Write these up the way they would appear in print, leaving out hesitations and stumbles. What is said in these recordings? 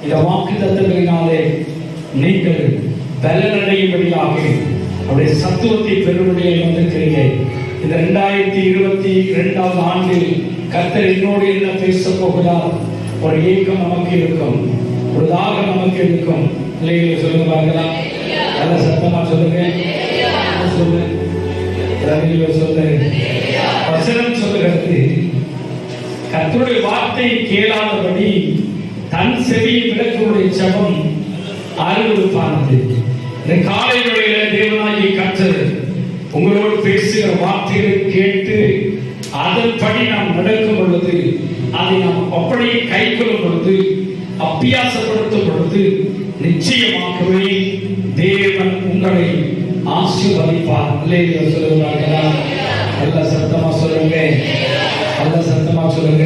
இந்த வாக்குத்தத்தங்களினாலே நீங்கள் பலனடையும்படியாக அவருடைய சத்துவத்தை பெறும்படியாக வந்திருக்கிறீங்க. இந்த 2022 ஆண்டில் கர்த்தர் என்னோடு என்ன பேச போகிறார்? ஒரு ஏக்கம் நமக்கு இருக்கும், ஒரு தாகம் நமக்கு இருக்கும். இல்லையா? சொல்லுங்க பார்க்கலாம். நல்ல சத்தமா சொல்லுங்க. வசனம் சொல்லுகிறது, கர்த்தருடைய வார்த்தை கேளாதபடி தன் செவியை விளக்குடைய ஜெபம் அருள்பானது. இந்த காலை வேளையில தேவனாகிய கர்த்தர் உங்களோடு பேசுகிற வார்த்தைகளை கேட்டு அதன்படி நாம் நடக்கும் பொழுது, அதை நாம் அப்படியே கைக்கொள்ளும் பொழுது, அபியாசப்படுத்தும் பொழுது, நிச்சயமாகவே தேவன் உங்களை ஆசீர்வதிப்பார். இல்லையா? சொல்லுவாங்களா? நல்ல சத்தமா சொல்லுங்க. நல்ல சத்தமா சொல்லுங்க.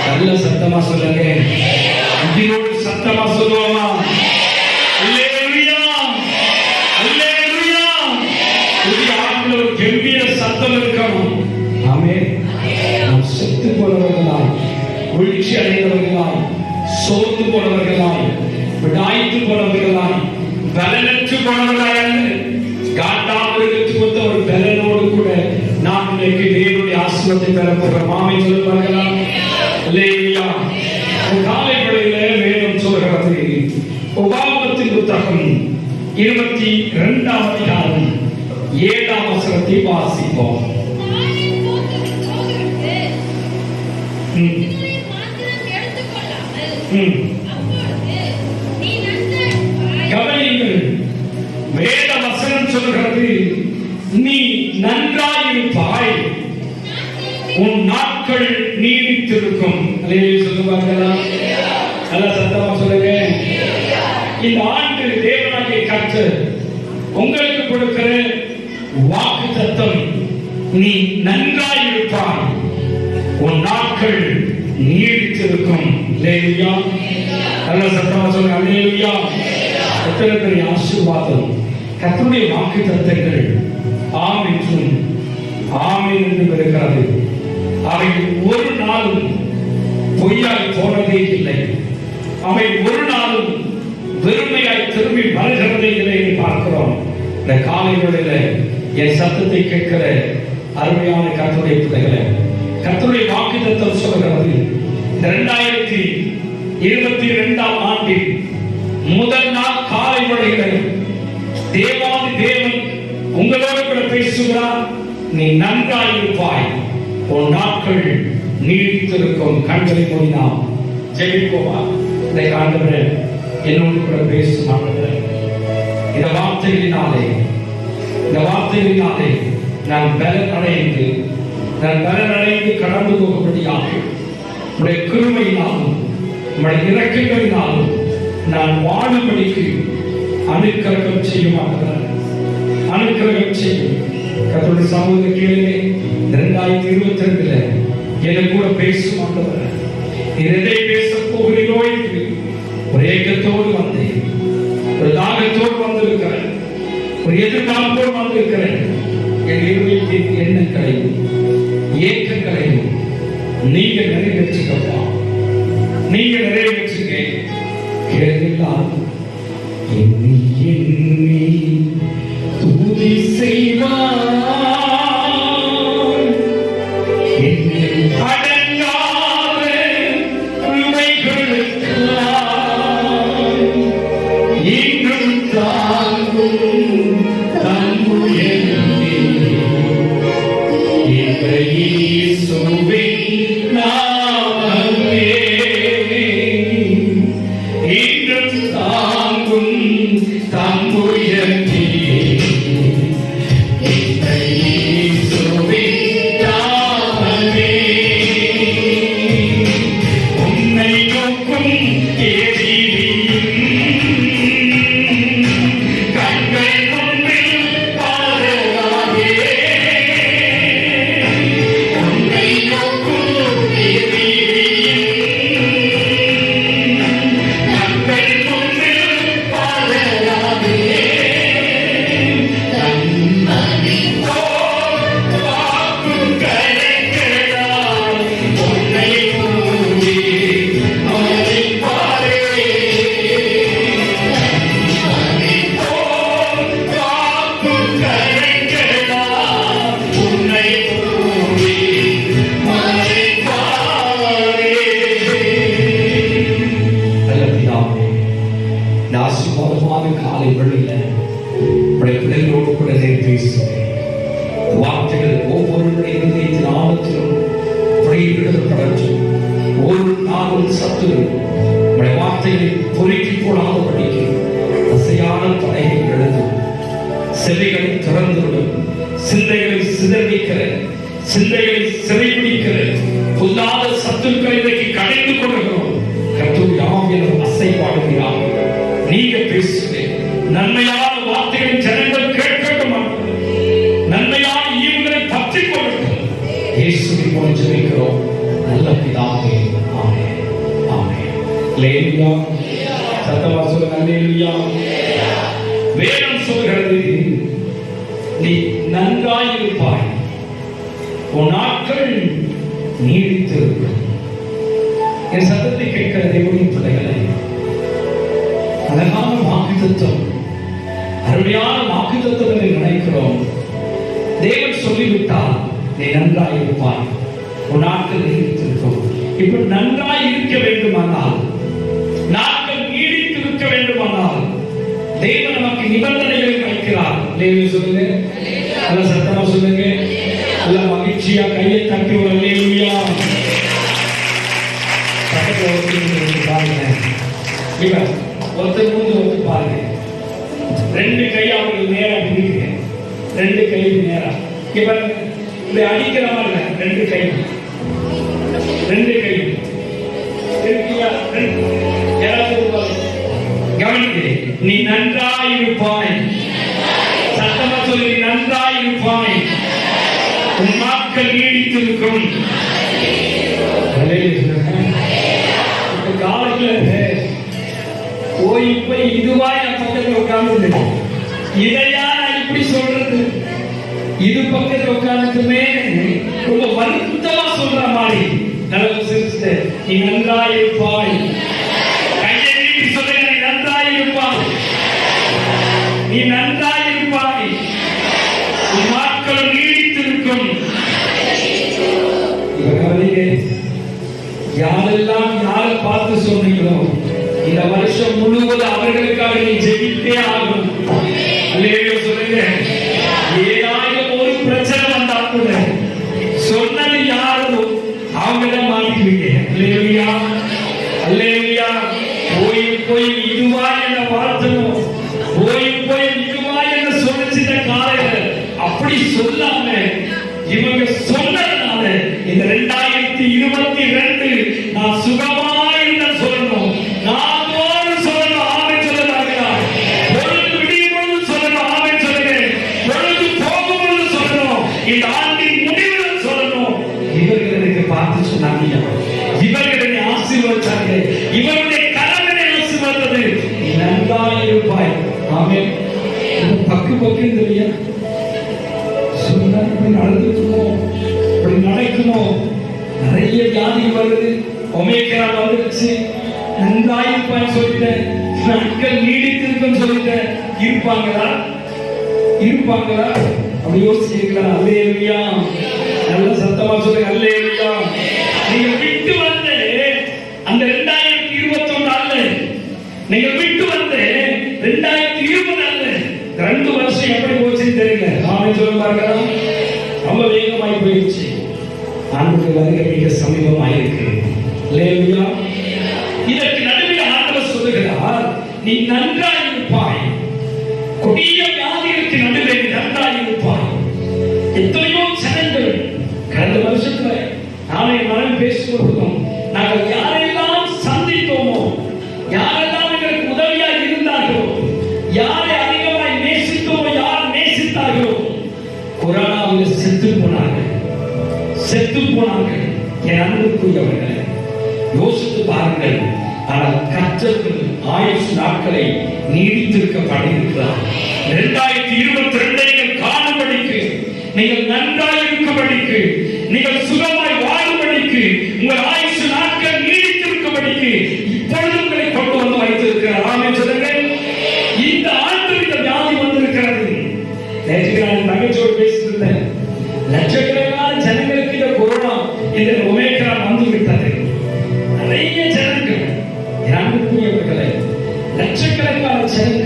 நல்ல சத்தமா சொல்லுங்க. இதனோடு சத்தமா சொல்லுவோமா? அல்லேலூயா, அல்லேலூயா. புதிய ஆண்டுல ஒரு கம்பீர சத்தம் இருக்கணும். ஆமென். நாம் செத்து போனவர்களாய், வீழ்ச்சி அடைந்தவர்களாய், சோர்ந்து போனவர்களாய், விடாய்த்து போனவர்களாய், பலனற்று போனவர்களாய் அல்ல, காண்டாமிருகத்துக்கு ஒத்த ஒரு பலனோடு கூட நாம் இன்னைக்கு தேவனுடைய ஆசீர்வாதத்தை பெற போகிறோம். ஆமென் சொல்லுவார்களா? அல்லேலூயா. காலை வேளையிலே வேதம் சொல்கிறது, உபாகமத்தின் புத்தகம் 22 அதிகாரம் 7 வசனத்தை வாசிப்போம். கவனியுங்கள், வேத வசனம் சொல்கிறது, நீ நன்றாயிருப்பாய், உன் நாட்கள் நீடித்திருக்கும். சொல்லுவார்களா? நல்ல சத்தமா சொல்லுங்க. இந்த ஆண்டு தேவனாகிய கர்த்தர் உங்களுக்கு கொடுக்கிற வாக்குத்தத்தம், நீ நன்றாயிருப்பாய், உன் நாட்கள் நீடித்திருக்கும். அல்லேலூயா. நல்ல சத்தமா சொல்லுங்க. அல்லேலூயா. எத்தனை பெரிய ஆசீர்வாதம்! கர்த்தருடைய வாக்குத்தத்தங்கள் ஆம் என்றும் ஆமென் என்றும் இருக்கிறது. அவை ஒரு நாளும் பொய்யாய் போனதே இல்லை. அவை ஒரு நாளும் வெறுமையாய் திரும்பி வருகிறதே இல்லை என்று பார்க்கிறோம். இந்த காலை வேளையில என் சத்தத்தை கேட்கிற அருமையான கர்த்தருடைய பிள்ளைகளே, கர்த்தருடைய வாக்குத்தத்தம் சொல்கிறது, 2022 ஆண்டில் முதல் நாள் காலை வேளையில தேவாதி தேவன் உங்களோடு கூட பேசுகிறார். நீ நன்றாயிருப்பாய், உன் நாட்கள் நீடித்திருக்கும். கண்களை மூடி நாம் ஜெபிப்போமா? இந்த ஆண்டவரே, என்னோடு கூட பேசும் ஆண்டவரே, இந்த வார்த்தைகளினாலே நான் பலன் அடைந்து கடந்து போகும்படியாக உடைய கிருபையினாலும் உடைய இரக்கங்களினாலும் நான் வாழும்படிக்கு அனுக்கிரகம் செய்யும் ஆண்டவரே, அனுக்கிரகம் செய்யும். கர்த்தருடைய சமூகத்தை கேளுங்க. 2022 எனக்கு கூட பேசும் ஆண்டவரே, எதை பேச போகிறீரோ என்று ஒரு ஏக்கத்தோடு வந்தேன், ஒரு தாகத்தோடு வந்திருக்கிறேன், ஒரு எதிர்பார்ப்போடு வந்திருக்கிறேன். என் இருதயத்தின் எண்ணங்களையும் ஏக்கங்களையும் நீங்க நிறைவேற்றுக்கப்பா, நீங்க நிறைவேற்றுங்க. கேள்விதான் எண்ணி எண்ணி துதி செய்வார், அடங்காத கிருபைகளுக்கெல்லாம் இன்றும் தாங்கும் தன்முயற்சி இயேசுவின் நாமமே இன்றும் தாங்கும் தன்முயற்சி இயேசுவின் நாமமே. உன்னை நோக்கும் எதிரியும் கண்கள் முன்பில் பாதகாதே, உன்னை நோக்கும் எதிரியும் கண்கள் முன்பில் பாதகாதே. தன்மதி வாக்கும் கரைகளால் உன்னை மூடி மறைப்பாரே. ஆசீர்வாதமான காலை வேளையில உடைய பிள்ளைகளோடு கூட பேசுகிறேன். வார்த்தைகள் ஒவ்வொருவருடைய இருதயத்தின் ஆழத்திலும் எழுதப்படட்டும். ஒரு நாளும் சத்துரு உடைய வார்த்தைகளை பொறுக்கி போடாதபடிக்கு அசையான தடைகள் எழுதும், செவிகளை திறந்துவிடும், சிந்தைகளை சிதறிக்கிற, சிந்தைகளை சிறைபிடிக்கிற புல்லாத சத்துருக்களை இன்றைக்கு கடைந்து கொள்கிறோம். கர்த்தருடைய ஆவியானவர் அசைவாடுகிறார். நீங்க பேசுகிறேன், நன்மையான வார்த்தைகளை ஜனங்கள் கேட்கட்டும், நன்மையான ஈவுகளை பற்றி கொள்ளட்டும். இயேசுவின் மூலம் ஜெபிக்கிறோம் நல்ல பிதாவே, ஆமென், ஆமென். அல்லேலூயா. சத்தமா சொல்லுங்க, அல்லேலூயா. வேதம் சொல்கிறது, நீ நன்றாயிருப்பாய், உன் நாட்கள் நீடித்திருக்கும். என் சத்தத்தை கேட்கிற தேவனுடைய பிள்ளைகளை, அழகான வாக்குத்தத்தம், அருமையான வாக்குத்தத்தம் என்று நினைக்கிறோம். தேவன் சொல்லிவிட்டால் நீ நன்றாயிருப்பாய், உன் நாட்கள் நீடித்திருக்கும். இப்ப நன்றாய் இருக்க வேண்டுமானால், நாட்கள் நீடித்திருக்க வேண்டுமானால் தேவன் நமக்கு நிபந்தனைகளை வைக்கிறார். அல்லேலூயா சொல்லுங்க, நல்ல சத்தமா சொல்லுங்க, நல்ல மகிழ்ச்சியா கையை தட்டி ஒரு அல்லேலூயா. பக்கத்துல ஒருத்தர் பாருங்க, இவன் ஒருத்தர் மூஞ்சி ஒருத்தர் பாருங்க, ரெண்டு கை அவங்களுக்கு நேரா பிடிக்க, ரெண்டு கை நேரா. இவன் இப்படி அடிக்கிற மாதிரி ரெண்டு கை, ரெண்டு கை கவனிக்கிறேன். நீ நன்றாயிருப்பாய், சத்தமா சொல்லி நன்றாயிருப்பாய், உன் நாட்கள் நீடித்திருக்கும். காலத்துல போய் போய் இதுவா என் பக்கத்துல உட்கார்ந்து, இதையா நான் இப்படி சொல்றது, இது பக்கத்துல உட்கார்ந்துமே ரொம்ப வருத்தமா சொல்ற மாதிரி. நல்ல சிரிச்சு, நீ நன்றாயிருப்பாய், கையை நீட்டி சொல்லுங்க, நீ நன்றாயிருப்பாய், நீ நன்றாயிருப்பாய், உன் நாட்கள் நீடித்திருக்கும். யாரெல்லாம் யாரை பார்த்து சொன்னீங்களோ இந்த வருஷம் முழுவதும் அவர்களுக்காக நீ ஜெபித்தே ஆகும். அல்லேலூயா சொல்லுங்க. ஏதாயிரம் ஒரு பிரச்சனை வந்தா கூட சொன்னது யாரோ அவங்கதான் மாட்டிக்குவீங்க. அல்லேலூயா, அல்லேலூயா. போய் போய் இதுவா என்ன வாழ்த்தணும், போய் போய் இதுவா என்ன சொல்லிச்சிட்ட காலையில அப்படி சொல்லாம இவங்க சொன்னதுனால இந்த 2022 நான் சுகமாயிருந்த சொல்லணும், நான் சொல்லணும், ஆமென் சொல்லலாம். பொழுது விடியும்போது சொல்லணும், ஆமென் சொல்லுகிறேன். பொழுது போகும்போது சொல்லணும், இந்த ஆண்டின் முடிவில் சொல்லணும். இவர்கள் எனக்கு பார்த்து சொன்னாங்க, இவர்கள் என்னை ஆசீர்வதிச்சாங்க, இவருடைய கரங்களை ஆசீர்வதித்தது. நீ நன்றாயிருப்பாய், ஆமென். பக்கு பக்கு இல்லையா சொன்னா இப்படி நடந்துக்கணும், இப்படி நடக்கணும். நிறைய வியாதி வருது, ஒமேக்ரான் வந்துருச்சு, நன்றாயிருப்பான்னு சொல்லிட்டேன், நாட்கள் நீடித்திருக்குன்னு சொல்லிட்டேன். இருப்பாங்களா, இருப்பாங்களா அப்படி யோசிக்கிறீங்களா? அல்லேலூயா, நல்ல சத்தமா சொல்லுங்க, அல்லேலூயா. நீங்க விட்டு வந்து அந்த 2021 அல்ல, நீங்க விட்டு வந்து 2020 அல்ல, 2 வருஷம் எப்படி போச்சுன்னு தெரியல. ஆமென் சொல்ல பாருங்க, ரொம்ப வேகமாய் போயிடுச்சு. ஆண்டுக்கு வருகை மிக சமீபமாயிருக்கு. அல்லேலூயா. இதற்கு நடுவில் ஆண்டவர் சொல்லுகிறார், நீ நன்றாயிருப்பாய், கொடிய வியாதிகளுக்கு நடுவில் நன்றாயிருப்பாய். எத்தனையோ ஜனங்கள் கடந்த வருஷத்துல நாளை மனம் பேசுவதும் நாங்கள் யாரெல்லாம் சந்தித்தோமோ, யாரெல்லாம் எங்களுக்கு உதவியாக இருந்தார்களோ, யாரை அதிகமாய் நேசித்தோமோ, யார் நேசித்தார்களோ, கொரோனாவில் செத்து போனார்கள், செத்து போனார்கள். என் அன்புக்குரியவர்களை யோசித்து பாருங்கள். ஆனால் கர்த்தர் ஆயுசு நாட்களை நீடித்திருக்க பண்ணியிருக்கிறார். 2022 நீங்கள் காணும்படிக்கு, நீங்கள் நன்றாய் இருக்கும்படிக்கு, நீங்கள் சுகமாய் வாழும்படிக்கு, உங்கள் ஆயுசு நாட்கள் நீடித்திருக்கும்படிக்கு இப்பொழுது உங்களை கொண்டு வந்து வைத்திருக்கிறார். ஆமென் சொல்லுங்க. இந்த ஆண்டு இந்த வியாதி வந்திருக்கிறது. நேற்று நான் தங்கச்சோடு பேசியிருந்தேன். லட்சக்கணக்கான ஜனங்களுக்கு இந்த கொரோனா, இந்த ஒமேக்ரான் வந்து விட்டது. நிறைய ஜனங்கள், அன்புக்குரியவர்களே, லட்சக்கணக்கான ஜனங்கள்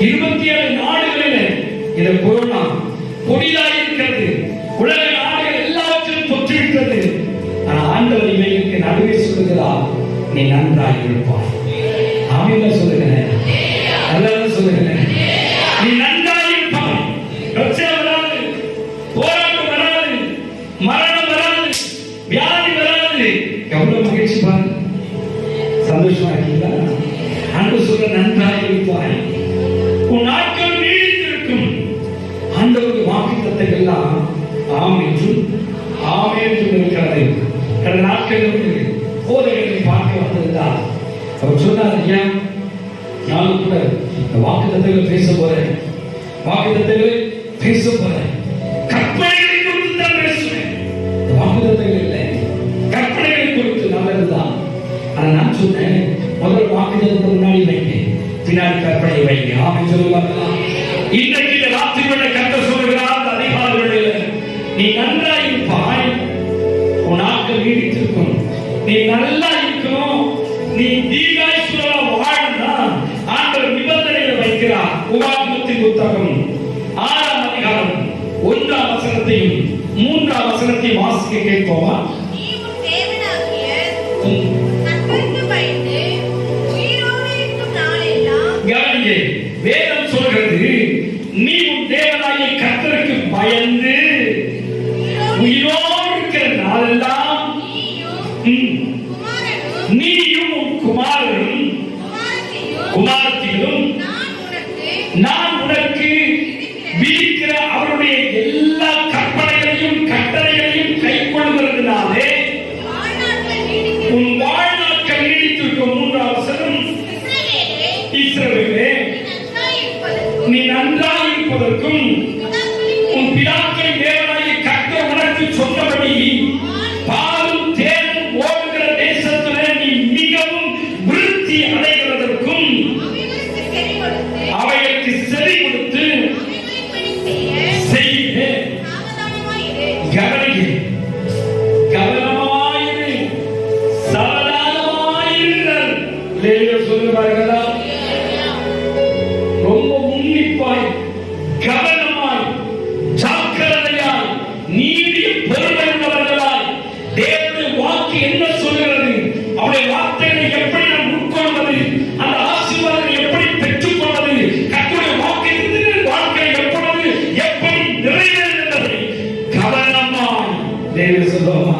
27 நாடுகளில் இந்த கொரோனா கொடிதாக இருக்கிறது. உலக நாடுகள் எல்லாவற்றிலும் தொற்றுவிட்டது. ஆனால் ஆண்டவர் இவைகளுக்கு நடுவே சொல்லுகிறார், நீ நன்றாய் இருப்பாய். ஆமென் சொல்லுகிறேன், எல்லாரும் சொல்லுகிறேன். நீ நன்றாய் இருப்பாய். பிரச்சனை வராது, போராட்டம் வராது, மரணம் வராது, வியாதி வராது. எவ்வளவு மகிழ்ச்சி பாருங்க, சந்தோஷமா இருக்கீங்களா? ஆண்டவர் சொல்ற நன்றாய் இருப்பாய், உன் நாட்கள் நீடித்திருக்கும். ஆண்டவருடைய வாக்குத்தத்தங்கள் எல்லாம் ஆம் என்றும் ஆமென் என்றும் இருக்கிறது. கடந்த நாட்களில் போதகர்களை பார்க்க வந்திருந்தார். அவர் சொன்னார், ஐயா நானும் கூட இந்த வாக்குத்தத்தங்களை பேச போறேன், வாக்குத்தத்தங்களை பேச போறேன், கற்பனைகளை குறித்து தான் பேசுவேன். வாக்குத்தத்தங்கள் இல்லை, கற்பனைகளை குறித்து நல்லதுதான். ஆனா நான் சொன்னேன், முதல் வாக்குத்தத்தத்தை முன்னாடி வைங்க, பின்னாடி கற்பனை வைங்க. ஆமென் சொல்லுவாங்களா? இன்றைக்கு இந்த ராத்திரி வேளை கர்த்தர் சொல்கிறார், அந்த அதிகாலை வேளையில நீ நன்றாய் இருப்பாய், உன் நாட்கள் நீடித்திருக்கும், நீ நல்லா இருக்கணும், நீ தீர்காயுசுரா வாழணும்னா ஆண்டவர் நிபந்தனைகளை வைக்கிறார். உபாகமத்தின் புத்தகம் 6ஆம் அதிகாரம் 1ஆம் வசனத்தையும் 3ஆம் வசனத்தையும் வாசிக்க கேட்போமா? வேதம் சொல்கிறது, நீ உன் தேவனாகிய கர்த்தருக்கு பயந்து உயிரோடு இருக்கிற நாளெல்லாம் நீயும் உன் குமாரனும் குமாரத்திலும் நான் உனக்கு விதிக்கிற அவருடைய எல்லா கற்பனைகளையும் கட்டளைகளையும் கைக்கொள்கிறதுனாலே உன் வாழ்நாட்கள் நீடித்திருக்கும். 3ஆம் வசனம், இஸ்ரவேலே நீ நன்றாய் இருப்பதற்கும் உன் பிதாக்களின் தேவனாகிய கர்த்தர் உனக்கு சொன்னபடி பாலும் தேனும் ஓடுகிற தேசத்திலே நீ மிகவும் விருத்தி அடைகிறதற்கும் அவைகளுக்கு செவி கொடுத்து செய்ய கவனமாயிரு, சாவதானமாயிரு சொல்லுவார்களா? ரொம்ப உன்னிப்பாய், கவனமாய், ஜாக்கிரதையாய், நீடிய பொறுமை உள்ளவர்களாய் தேவனுடைய வாக்கு என்ன சொல்கிறது, அவருடைய வார்த்தைகளை எப்படி நாம் உட்கொள்வது, அந்த ஆசீர்வாதங்களை எப்படி பெற்றுக் கொள்வது, கர்த்தருடைய வாக்கிலிருந்து வாழ்க்கை எப்பொழுது எப்படி நிறைவேறுகிறது கவனமாய் தேவன் சொல்லுமா?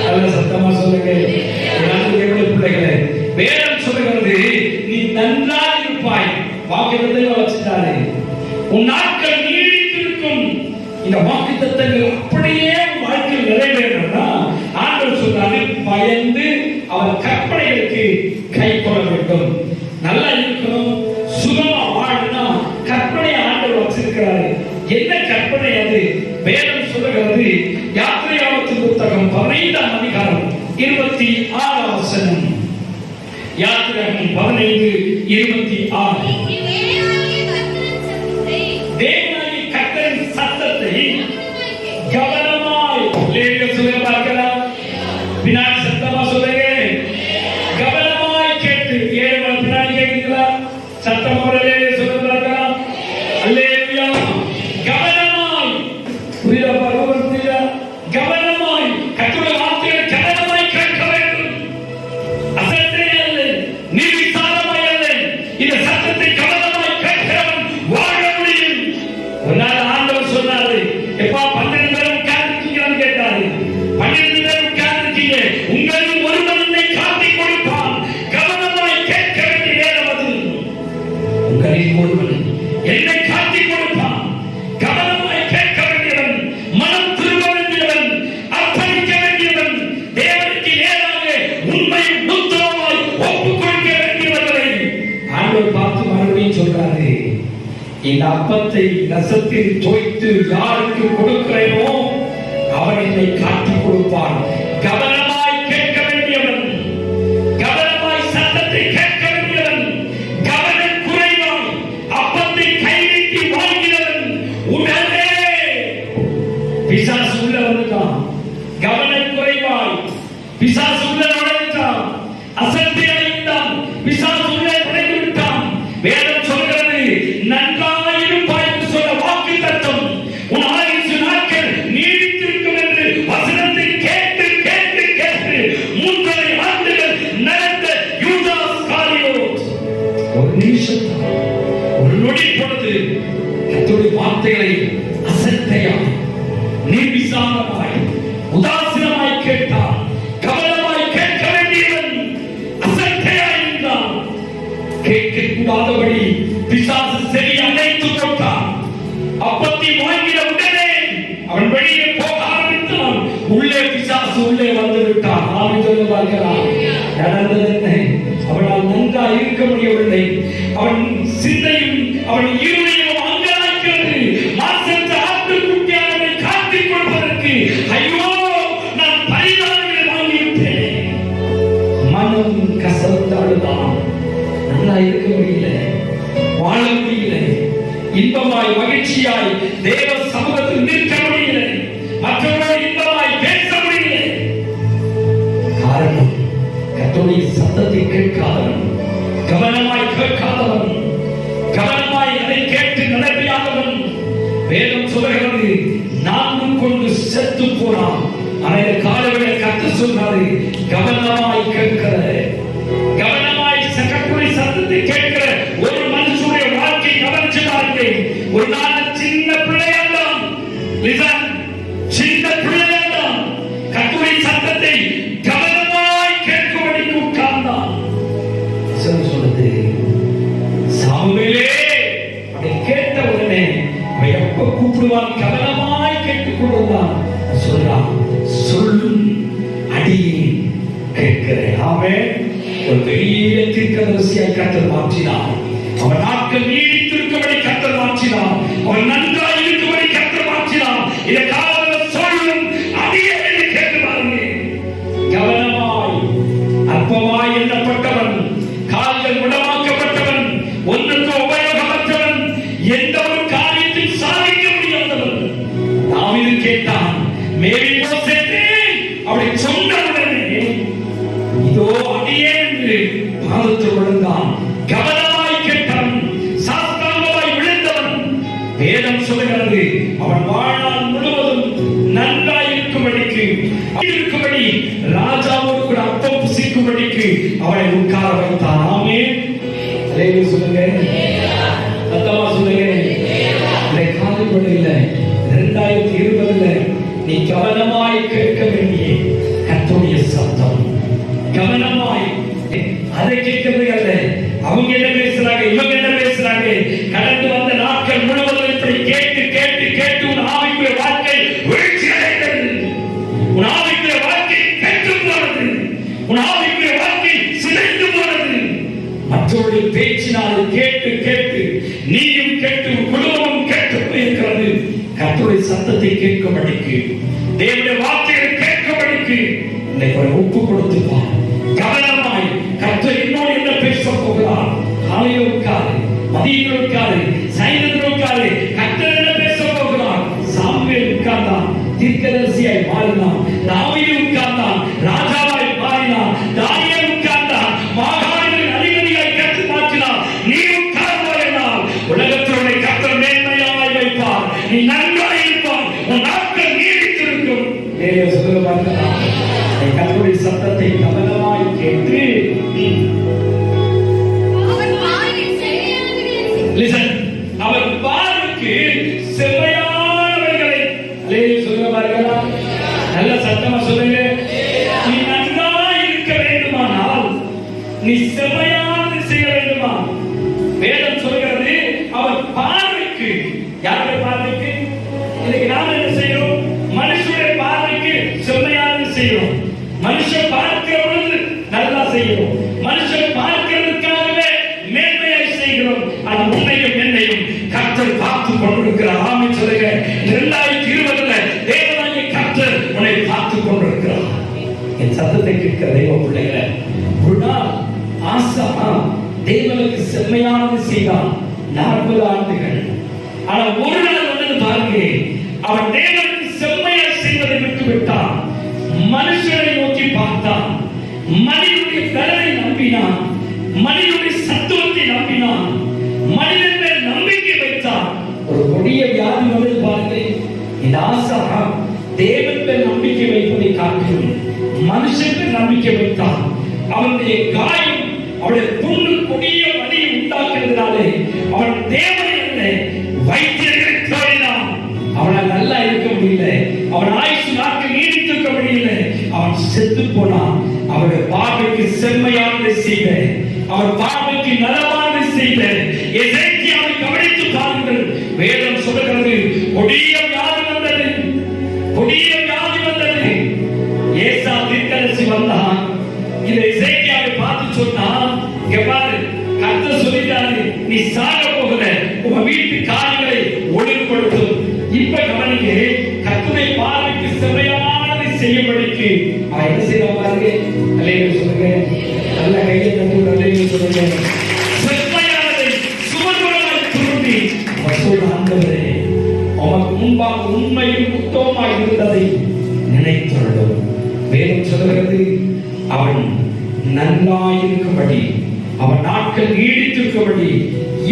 நல்ல சத்தமா சொல்லுங்க தேவனுடைய பிள்ளைகளே. வேதம் சொல்லுகிறது, நீ நன்றாய் இருப்பாய். வாக்குத்தத்தங்களை வச்சுட்டாரு, உன் நாட்கள் நீடித்திருக்கும். இந்த வாக்குத்தத்தங்கள் அப்படியே வாழ்க்கையில் நிறைவேறணும்னா ஆண்டவர் சொல்றாரு, பயந்து அவர் கற்பனைகளுக்கு கை கொள்ள வேண்டும். நல்லா இருக்கணும், சுகமா வாழணும்னா கற்பனை ஆண்டவர் வச்சிருக்கிறாரு. என்ன கற்பனை அது? வேதம் சொல்லுகிறது, யாத்திரையாகமத்தின் புத்தகம் 15ஆம் அதிகாரம் 26ஆம் வசனம். யாத்திரையாகமம் 15:26. தேவனாகிய கர்த்தரின் சத்தத்தை கவனமாய் சொல்ல பார்க்கலாம். பின்னாடி சத்தமா சொல்லுங்க, கவனமாய் கேட்டு. ஏழு பின்னாடி கேட்கிறீங்களா? சத்தமா சொல்ல பார்க்கலாம். அல்லேலூயா. கவனமாய், புரியுதா? பரவல் புரியுதா? கவனமாய் கர்த்தருடைய வார்த்தையை கவனமாய் கேட்க வேண்டும். அசட்டை அல்ல, நிர்விசாரமாய் அல்ல. இந்த சத்தத்தை கவனமாய் கேட்கிறவன் வாழ முடியும். ஒரு நாள் ஆண்டவர் சொன்னாரு, எப்பா 12 பேரும் உட்கார்ந்துருக்கீங்கன்னு கேட்டாரு. 12 பேரும் உட்கார்ந்துருக்கீங்க, உங்களில் ஒருவன் என்னை காட்டிக் கொடுப்பான். கவனமாய் கேட்க வேண்டிய நேரம் அது. உங்களில் ஒருவன் என்னை காட்டிக் கொடுப்பான். கவனமாய் கேட்க வேண்டியவன், மனம் திரும்ப வேண்டியவன், அர்ப்பணிக்க வேண்டியவன், தேவனுக்கு நேராக உண்மையை உத்தரவாய் ஒப்புக் கொடுக்க வேண்டியவர்களை ஆண்டவர் பார்த்து மறுபடியும் சொல்றாரு, இந்த அப்பத்தை ரசத்தில் தோய்த்து யாருக்கு கொடுக்கிறேனோ அவன் என்னை காட்டிக் கொடுப்பான். கவனமாய் கேட்க வேண்டியவன், கவனமாய் சத்தத்தை கேட்க வேண்டியவன், கவன குறைவாய் அப்பத்தை கை நீட்டி வாழ்கிறவன் உடனே பிசாசு உள்ள வந்துட்டான். கவன குறைவாய் பிசாசு உள்ள நுழைந்தான். அசட்டை அடைந்தான். பிசாசு உள்ள நுழைந்து விட்டான். வேதம் சொல்கிறது, நிமிஷம், ஒரு நொடி பொழுது கர்த்தருடைய வார்த்தைகளை அசட்டையாய், நிர்விசாரமாய், உதாசீனமாய் கேட்டார். கவனமாய் கேட்க வேண்டியவன் அசட்டையாய் இருந்தான். கேட்க கூடாதபடி பிசாசு செவி அடைத்து போட்டான். அப்பத்தை வாங்கின உடனே அவன் வெளியே போக ஆரம்பித்தான். உள்ளே பிசாசு உள்ளே வந்து விட்டான். ஆமென் சொல்லுவார்களா? நடந்தது என்ன? அவனால் நன்றாக இருக்க முடியவில்லை. அவன் சிந்தையும் அவன் இருதயமும் அங்கலாய்க்கிறது. மாசற்ற ஆட்டுக்குட்டியானவனை காட்டிக் கொள்வதற்கு ஐயோ நான் பரிதானங்களை வாங்கிவிட்டேன். மனம் கசந்தாடுதான். நல்லா இருக்க முடியல, வாழ முடியல, இன்பமாய் மகிழ்ச்சியாய் தேவ சமூகத்தில் நிற்க முடியல, மற்றவர்களோடு இன்பமாய் பேச முடியல. காரணம் கர்த்தருடைய சத்தத்தை கேட்காதவன், கவனமாய் கேட்காதவன், கவனமாய் அதை கேட்டு நடப்பியாதவன். வேதம் சொல்கிறது, நான்கு கொண்டு செத்து போனான். ஆனால் காலவேளை கர்த்தர் சொல்றாரு, கவனமாய் கேட்கிற, கவனமாய் கர்த்தருடைய சத்தத்தை கேட்கிற ஒரு மனுஷனுடைய வாழ்க்கை கவனிச்சு பாருங்க. ஒரு நாள் சின்ன பிள்ளையாண்டாம், சின்ன பிள்ளையாண்டாம், கர்த்தருடைய சத்தத்தை கவனமாய் கேட்கும்படி உட்கார்ந்தான். சொல்றது சாமுவேலே அப்படி கேட்ட உடனே அவன் எப்ப கூப்பிடுவான் கவனமாய் கேட்டுக் கொள்வான். சொல்றான், சொல்லும் அடியை கேட்கிறேன். ஆமென். ஒரு பெரிய தீர்க்கதரிசியாய் கர்த்தர் மாற்றினார். அவன் நாட்கள் நீடித்திருக்கும்படி கர்த்தர் மாற்றினார். அவன் நன்றாய் இருக்கும்படி கர்த்தர் மாற்றினார். இதை காலத்தில் சொல்லும் அடியை கேட்டு பாருங்க. கவனமாய், அற்பமாய் எண்ணப்பட்டவன், கால்கள் முடமாக்கப்பட்டவன், ஒன்றுக்கு உபயோகமற்றவன், எந்த ஒரு காரியத்தில் சாதிக்க முடியாதவன். தாவீது கேட்டான், மேவிபோசேத்தே, அப்படி சொன்னவுடனே இதோ அடியே என்று பாதத்தில் விழுந்தான். கவனமாய் கேட்டான், சாஸ்தாங்கமாய் விழுந்தவன். வேதம் சொல்லுகிறது, அவன் வாழ்நாள் முழுவதும் நன்றாய் இருக்கும்படி ராஜாவோடு கூட அப்பம் புசிக்கும்படிக்கு அவனை உட்கார வைத்தான். ஆமென். அல்லேலூயா சொல்லுங்க, சத்தமா சொல்லுங்க. இந்த காலைவேளையில 2020 நீ கவனமாய் கேட்க வேண்டிய கர்த்தருடைய சத்தம், கவனமாய் அதை கேட்கிறது அல்ல. அவங்க என்ன பேசுறாங்க, இவங்க என்ன பேசுறாங்க, கடந்து வந்த நாட்கள் முழுவதும் இப்படி கேட்டு கேட்டு கேட்டு உன் ஆவிக்குரிய வாழ்க்கை வீழ்ச்சி அடைந்தது. உன் ஆவிக்குரிய வாழ்க்கை கெட்டு போனது. உன் ஆவிக்குரிய வாழ்க்கை சிதைந்து போனது. மற்றவருடைய பேச்சினால் கேட்டு கேட்டு நீயும் கேட்டு குடும்பமும் கேட்டு போயிருக்கிறது. கர்த்தருடைய சத்தத்தை கேட்கும்படிக்கு, தேவனுடைய வார்த்தைகளை கேட்கும்படிக்கு இன்னைக்கு ஒரு ஒப்பு கொடுத்துப்பார். கவனமாய் கர்த்தர் என்னோடு என்ன பேச போகிறார். காலையில் உட்காரு, மதியம் உட்காரு, சாயந்தரம் உட்காரு. கர்த்தர் என்ன பேச போகிறார். சாமுவேல் உட்கார்ந்தான், தீர்க்கதரிசியாய் மாறினான். தாவீது உட்கார்ந்தான், ராஜாவாய் மாறினான். தானியேல் உட்கார்ந்தான், மாகாணங்களின் அதிபதியாய் கர்த்தர் மாற்றினார். நீ உட்கார்ந்தால் உலகத்தினுடைய கர்த்தர் மேன்மையாய் வைப்பார். நீ நன்றாய் இருப்பார். உன் நாட்கள் நீடித்திருக்கும். சொல்லுங்க பார்க்கலாம். கர்த்தருடைய சத்தத்தை கவனமாய் கேட்டு அவர் பார்வைக்கு செம்மையானவர்களை சொல்லுங்க பாருங்களா. நல்ல சத்தமா சொல்லுங்க. நீ நன்றாய் இருக்க வேண்டுமானால், நீ செம்மையானது செய்ய வேண்டுமா? வேதம் சொல்கிறது, அவர் பார்வைக்கு, யாருடைய பார்வைக்கு? இன்னைக்கு நாம் என்ன செய்யறோம்? மனுஷனுடைய பார்வைக்கு செம்மையானது செய்யறோம். மனுஷன் பார்க்கிற பொழுது நல்லா செய்கிறோம். மனுஷன் பார்க்கிறதுக்காகவே மேன்மையாய் செய்கிறோம். அது உன்னையும் என்னையும் கர்த்தர் பார்த்துக் கொண்டிருக்கிறார். ஆமென் சொல்லுங்க. 2020 தேவனாகிய கர்த்தர் உன்னை பார்த்துக் கொண்டிருக்கிறார். என் சத்தத்தை கேட்கிற தெய்வ பிள்ளைகளை, ஒரு நாள் ஆசா தேவனுக்கு செம்மையானது செய்தான் 40 ஆண்டுகள். ஆனா ஒரு நாள் வந்து பாருங்க, அவன் தேவனுக்கு செம்மையா செய்வதை விட்டு விட்டான். மனுஷனை நோக்கி பார்த்தான். மனிதனுடைய பலனை நம்பினான். மனிதனுடைய சத்துவத்தை நம்பினான். மனிதன் மேல் நம்பிக்கை வைத்தான். ஒரு கொடிய வியாதி வந்து பாருங்க. இந்த ஆசா தேவன் மேல் நம்பிக்கை வைப்பதை காட்டிலும் மனுஷன் மேல் நம்பிக்கை வைத்தான். அவனுடைய காயம், அவருடைய புண்ணு கொடிய வலியை உண்டாக்க செத்து போனான். அவருடைய பார்வைக்கு செம்மையானதை செய்த, அவர் பார்வைக்கு நலமானதை செய்த எசேக்கியாவை கவனித்து பாருங்கள். வேதம் சொல்கிறது, கொடிய வியாதி வந்தது, கொடிய வியாதி வந்தது. ஏசா தீர்க்கதரிசி வந்தான். இந்த எசேக்கியாவை பார்த்து சொன்னான், இங்க பாரு, கர்த்தர் சொல்லிட்டாரு, நீ சாக போகிற, உங்க வீட்டு காரியங்களை ஒழுங்குபடுத்தும். இப்ப கவனிங்க, கர்த்தருடைய பார்வைக்கு செம்மையானதை செய்யும்படிக்கு என்ன செய்யற பாருங்க. அல்லேலூயா சொல்லுங்க, நல்ல கையை தட்டி அல்லேலூயா சொல்லுங்க. செம்மையானதை சுமந்துள்ளவரை திரும்பி அவர் சொல்ற, ஆண்டவரே உமக்கு முன்பாக உண்மையும் உத்தமமாய் இருந்ததை நினைத்தருளும். வேதம் சொல்கிறது, அவன் நன்றாயிருக்கும்படி, அவன் நாட்கள் நீடித்திருக்கும்படி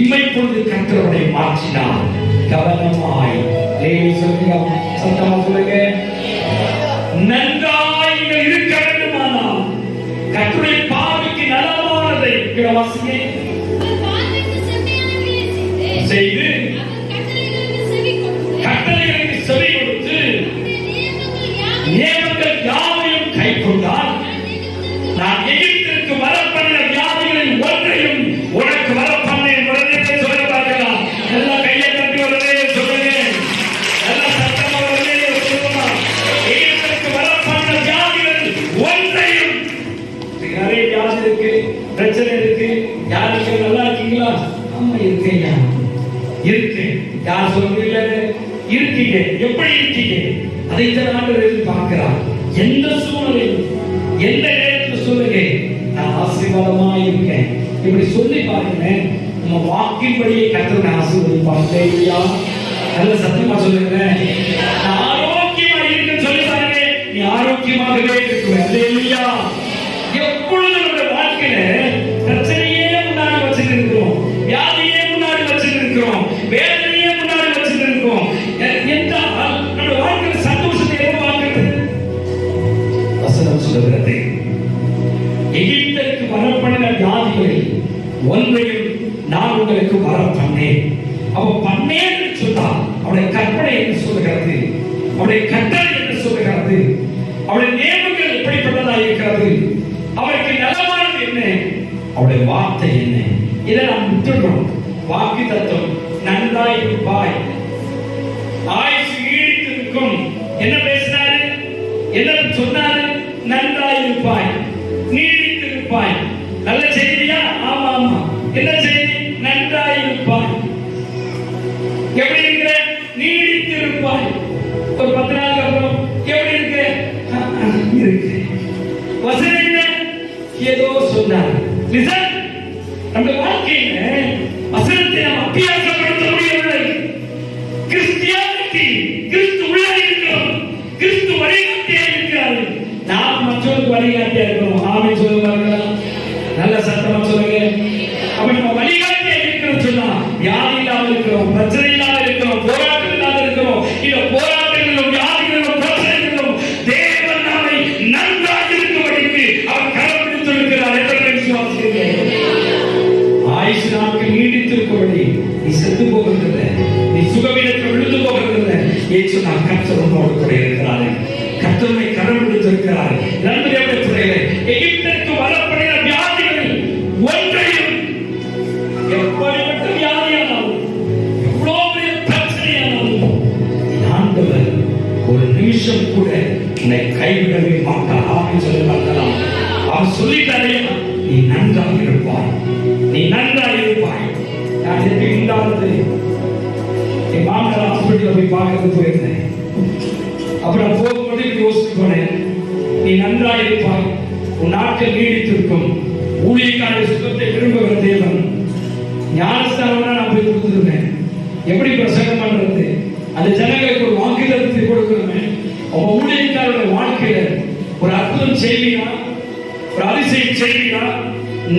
இம்மைப்பொழுது கர்த்தரை மாற்றினார். கவனமாய் சொல்லுங்க, சத்தமா சொல்லுங்க, நன்றாய் இருக்க வேண்டுமானால் கர்த்தருடைய பார்வைக்கு நலமானதை செய்து கட்டளைகளுக்கு செவி கொடுத்து நியமங்கள் யாவையும் கை கொண்டால் நான் எகிப்திற்கு வரப்பண்ண வியாதிகளில் ஒன்றையும் உனக்கு வரப்பண்ணேன். உடனே சொல்ல பார்க்கலாம். நல்ல கையை தட்டி உடனே சொல்லுங்க, நல்ல சத்தமா உடனே சொல்லுமா. எகிப்திற்கு வரப்பண்ண வியாதிகளில் ஒன்றையும். நிறைய வியாதி இருக்கு, பிரச்சனை இருக்கு. யாருக்கு நல்லா இருக்கீங்களா? ஆமா இருக்கேன், இருக்கு. யார் சொல்றீங்க? இருக்கீங்க. எப்படி இருக்கீங்க? அதை தான் ஆண்டவர் பார்க்கிறார். எந்த சூழ்நிலையில், எந்த நேரத்தில் சொல்லுங்க, நான் ஆசீர்வாதமா இருக்கேன். இப்படி சொல்லி பாருங்க, நம்ம வாக்கின்படியே கர்த்தர் ஆசீர்வதிப்பார். இல்லையா? நல்ல சத்தியமா சொல்லுங்க, நான் ஆரோக்கியமா இருக்குன்னு சொல்லி பாருங்க, நீ ஆரோக்கியமாகவே இருக்க. இல்லையா? எப்பொழுது நம்முடைய வாழ்க்கையில பிரச்சனையே முன்னாடி வச்சுட்டு இருக்கிறோம், வியாதியே முன்னாடி வச்சுட்டு இருக்கிறோம், வேதனையே முன்னாடி வச்சுட்டு இருக்கிறோம் என்றால் நம்முடைய வாழ்க்கையில சந்தோஷத்தை எதிர்பார்க்கிறது. வசனம் சொல்லுகிறது, எகிப்திற்கு வரப்பண்ணின வியாதிகளில் ஒன்றையும் நான் உங்களுக்கு வரப்பண்ணேன். அவன் பண்ணேன் என்று சொன்னால் அவருடைய கற்பனை என்று சொல்லுகிறது, அவருடைய கட்டளை என்று சொல்லுகிறது, அவருடைய நியமங்கள் எப்படிப்பட்டதாக இருக்கிறது, அவருக்கு நலமானது என்ன, அவருடைய வார்த்தை என்ன. இதை நாம் விட்டுடுறோம். வாக்கு தத்துவம், நன்றாயிருப்பாய், ஆயுசு நீடித்திருக்கும். என்ன பேசினாரு? என்ன சொன்னாரு? நன்றாயிருப்பாய், நீடித்திருப்பாய். நல்ல செய்தியா? ஆமா ஆமா. என்ன செய்தி? நன்றாயிருப்பாய். எப்படி இருக்கிற? நீடித்திருப்பாய். ஒரு 10 நாளுக்கு அப்புறம் எப்படி இருக்க? இருக்கு. வசனம் என்ன? ஏதோ சொன்னார். நம்ம வாழ்க்கையில வசனத்தை நாம் அபியாசப்படுத்த முடியவில்லை. கிறிஸ்டியானிட்டி, கிறிஸ்து உள்ள இருக்கிறோம், கிறிஸ்து வழிகாட்டியா இருக்கிறார், நாம் மற்றவருக்கு வழிகாட்டியா இருக்கிறோம். ஆமென் சொல்லுவாங்க, நல்ல சத்தமா சொல்லுங்க. அப்ப நம்ம வழிகாட்டியா இருக்கிறோம் சொன்னா வியாதி இல்லாமல் இருக்கிறோம், பிரச்சனை இல்லாமல் இருக்கிறோம், போராட்டம் இல்லாமல் இருக்கிறோம். இந்த போராட்டங்களிலும் வியாதிகளிலும் பிரச்சனைகளிலும் தேவன் நம்மை நன்றாக இருக்கும்படிக்கு அவர் கரப்பிடித்திருக்கிறார். எத்தனை விசுவாசிக்கிறீர்கள்? ஆயுசு நாட்கள் நீடித்திருக்கும்படி நீ செத்து போகிறதில்ல, நீ சுகவீனத்தில் விழுந்து போகிறதில்ல. ஏன் சொன்னால் கர்த்தர் உன்னோடு கூட இருக்கிறார், கர்த்தரை கரம் பிடித்திருக்கிறார். நண்பர்களே பிள்ளைகளே, எகிப்திற்கு வரப்பண்ணின வியாதிகளில் ஒன்றையும், எப்படிப்பட்ட வியாதியானாலும் எவ்வளவு பெரிய பிரச்சனையானாலும் ஆண்டவர் ஒரு நிமிஷம் கூட உன்னை கைவிடவே மாட்டார். ஆமென் சொல்ல பார்க்கலாம். அவர் சொல்லிட்டாரே, நீ நன்றாக இருப்பாய், நீ நன்றாக இருப்பாய். நான் எப்படி உண்டானது, என் மாமனார் ஹாஸ்பிட்டல போய் பார்க்கறது போயிருந்தேன். அப்புறம் போகும்போது யோசித்து போனேன், நீ நன்றாக இருப்பாய், உன் நாட்கள் நீடித்திருக்கும். ஊழியக்கார சுகத்தை விரும்புகிற தேவன். ஞானஸ்தானம்னா நான் போய் கொடுத்துருந்தேன். எப்படி பிரசங்கம் பண்றது, அந்த ஜனங்களுக்கு ஒரு வாக்குத்தத்தத்தை கொடுக்கணுமே. அவன் ஊழியக்காரோட வாழ்க்கையில ஒரு அற்புதம் செய்வீனா, ஒரு அதிசயம் செய்வீனா,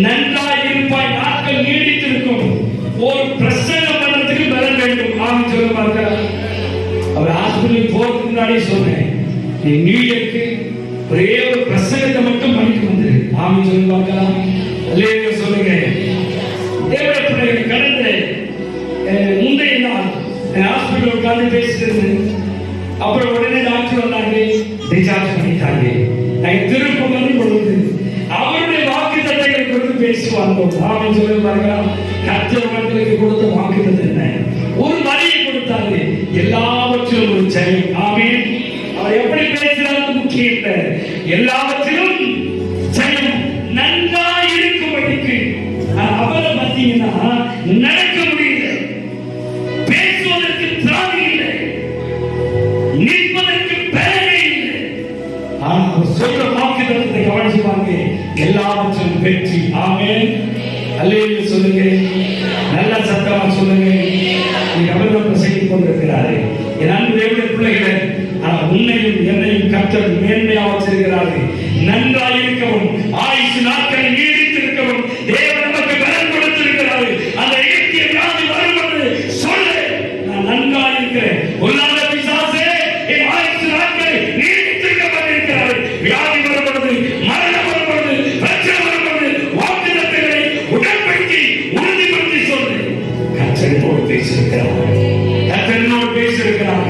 நன்றாக இருப்பாய், நாட்கள் நீடித்திருக்கும். ஒரு பிரசங்கம் பண்ணதுக்கு பலன் வேண்டும். ஆமென் சொல்ல பார்க்கலாம். அவர் ஹாஸ்பிட்டலுக்கு போறதுக்கு முன்னாடியே சொன்னேன், நீ நியூயர்க்கு ஒரே ஒரு பிரசங்கத்தை மட்டும் பண்ணிட்டு வந்து. ஆமென் சொல்ல பார்க்கலாம். அல்லேலூயா சொல்லுங்க. தேவனுடைய பிள்ளைகள், கடந்த முந்தைய நாள் ஹாஸ்பிட்டல் உட்கார்ந்து பேசிட்டு இருந்தேன். அப்புறம் உடனே டாக்டர் வந்தாங்க, டிஸ்சார்ஜ் பண்ணிட்டாங்க. நாங்கள் திரும்ப வரும் பொழுது அவருடைய வாக்குத்தத்தங்களை குறித்து பேசுவாங்க. ஆமென் சொல்லுவாங்க. கர்த்தர் மக்களுக்கு கொடுத்த வாக்குத்தத்தம் என்ன? ஒரு வழியை கொடுத்தாரு, எல்லாவற்றிலும் ஒரு ஜெயம். ஆமென். அவர் எப்படி பேசுறாரு முக்கியம் இல்லை, எல்லாவற்றிலும் ஜெயம். நன்றாய் இருக்கும்படிக்கு அவரை பார்த்தீங்கன்னா நடக்க முடியல, பேசுவதற்கு திராணி இல்லை, நிற்பதற்கு பேரை இல்லை. ஆனால் சொல்ற வாக்குத்தத்தத்தை கவனிச்சுப்பாங்க, எல்லாவற்றிலும் வெற்றி. ஆமென். அல்லேலூயா சொல்லுங்க, நல்ல சத்தமா சொல்லுங்க. அவர் பிரசங்கித்துக் கொண்டிருக்கிறாரு. என் அன்பு தேவனுடைய பிள்ளைகளே, உன்னையும் என்னையும் கர்த்தர் மேன்மையா வச்சிருக்கிறாரு. நன்றாய் இருக்கவும் ஆயுசு நாட்களை நீடித்திருக்கவும் தேவன் நமக்கு பலன் கொடுத்திருக்கிறாரு. அந்த இயற்கை வியாதி வரும் என்று சொல்ல, நான் நன்றாய் இருக்கிறேன். பொல்லாத பிசாசே, என் ஆயுசு நாட்களை நீடித்திருக்கப்பட்டிருக்கிறாரு. வியாதி வரும்பொழுது, மரணம் வரும்பொழுது, பிரச்சனை வரும்பொழுது வாக்குத்தத்தங்களை உடன்படுத்தி உறுதிப்படுத்தி சொல்லு. கர்த்தரோடு பேசியிருக்கிறார், கர்த்தரோடு பேசியிருக்கிறார்.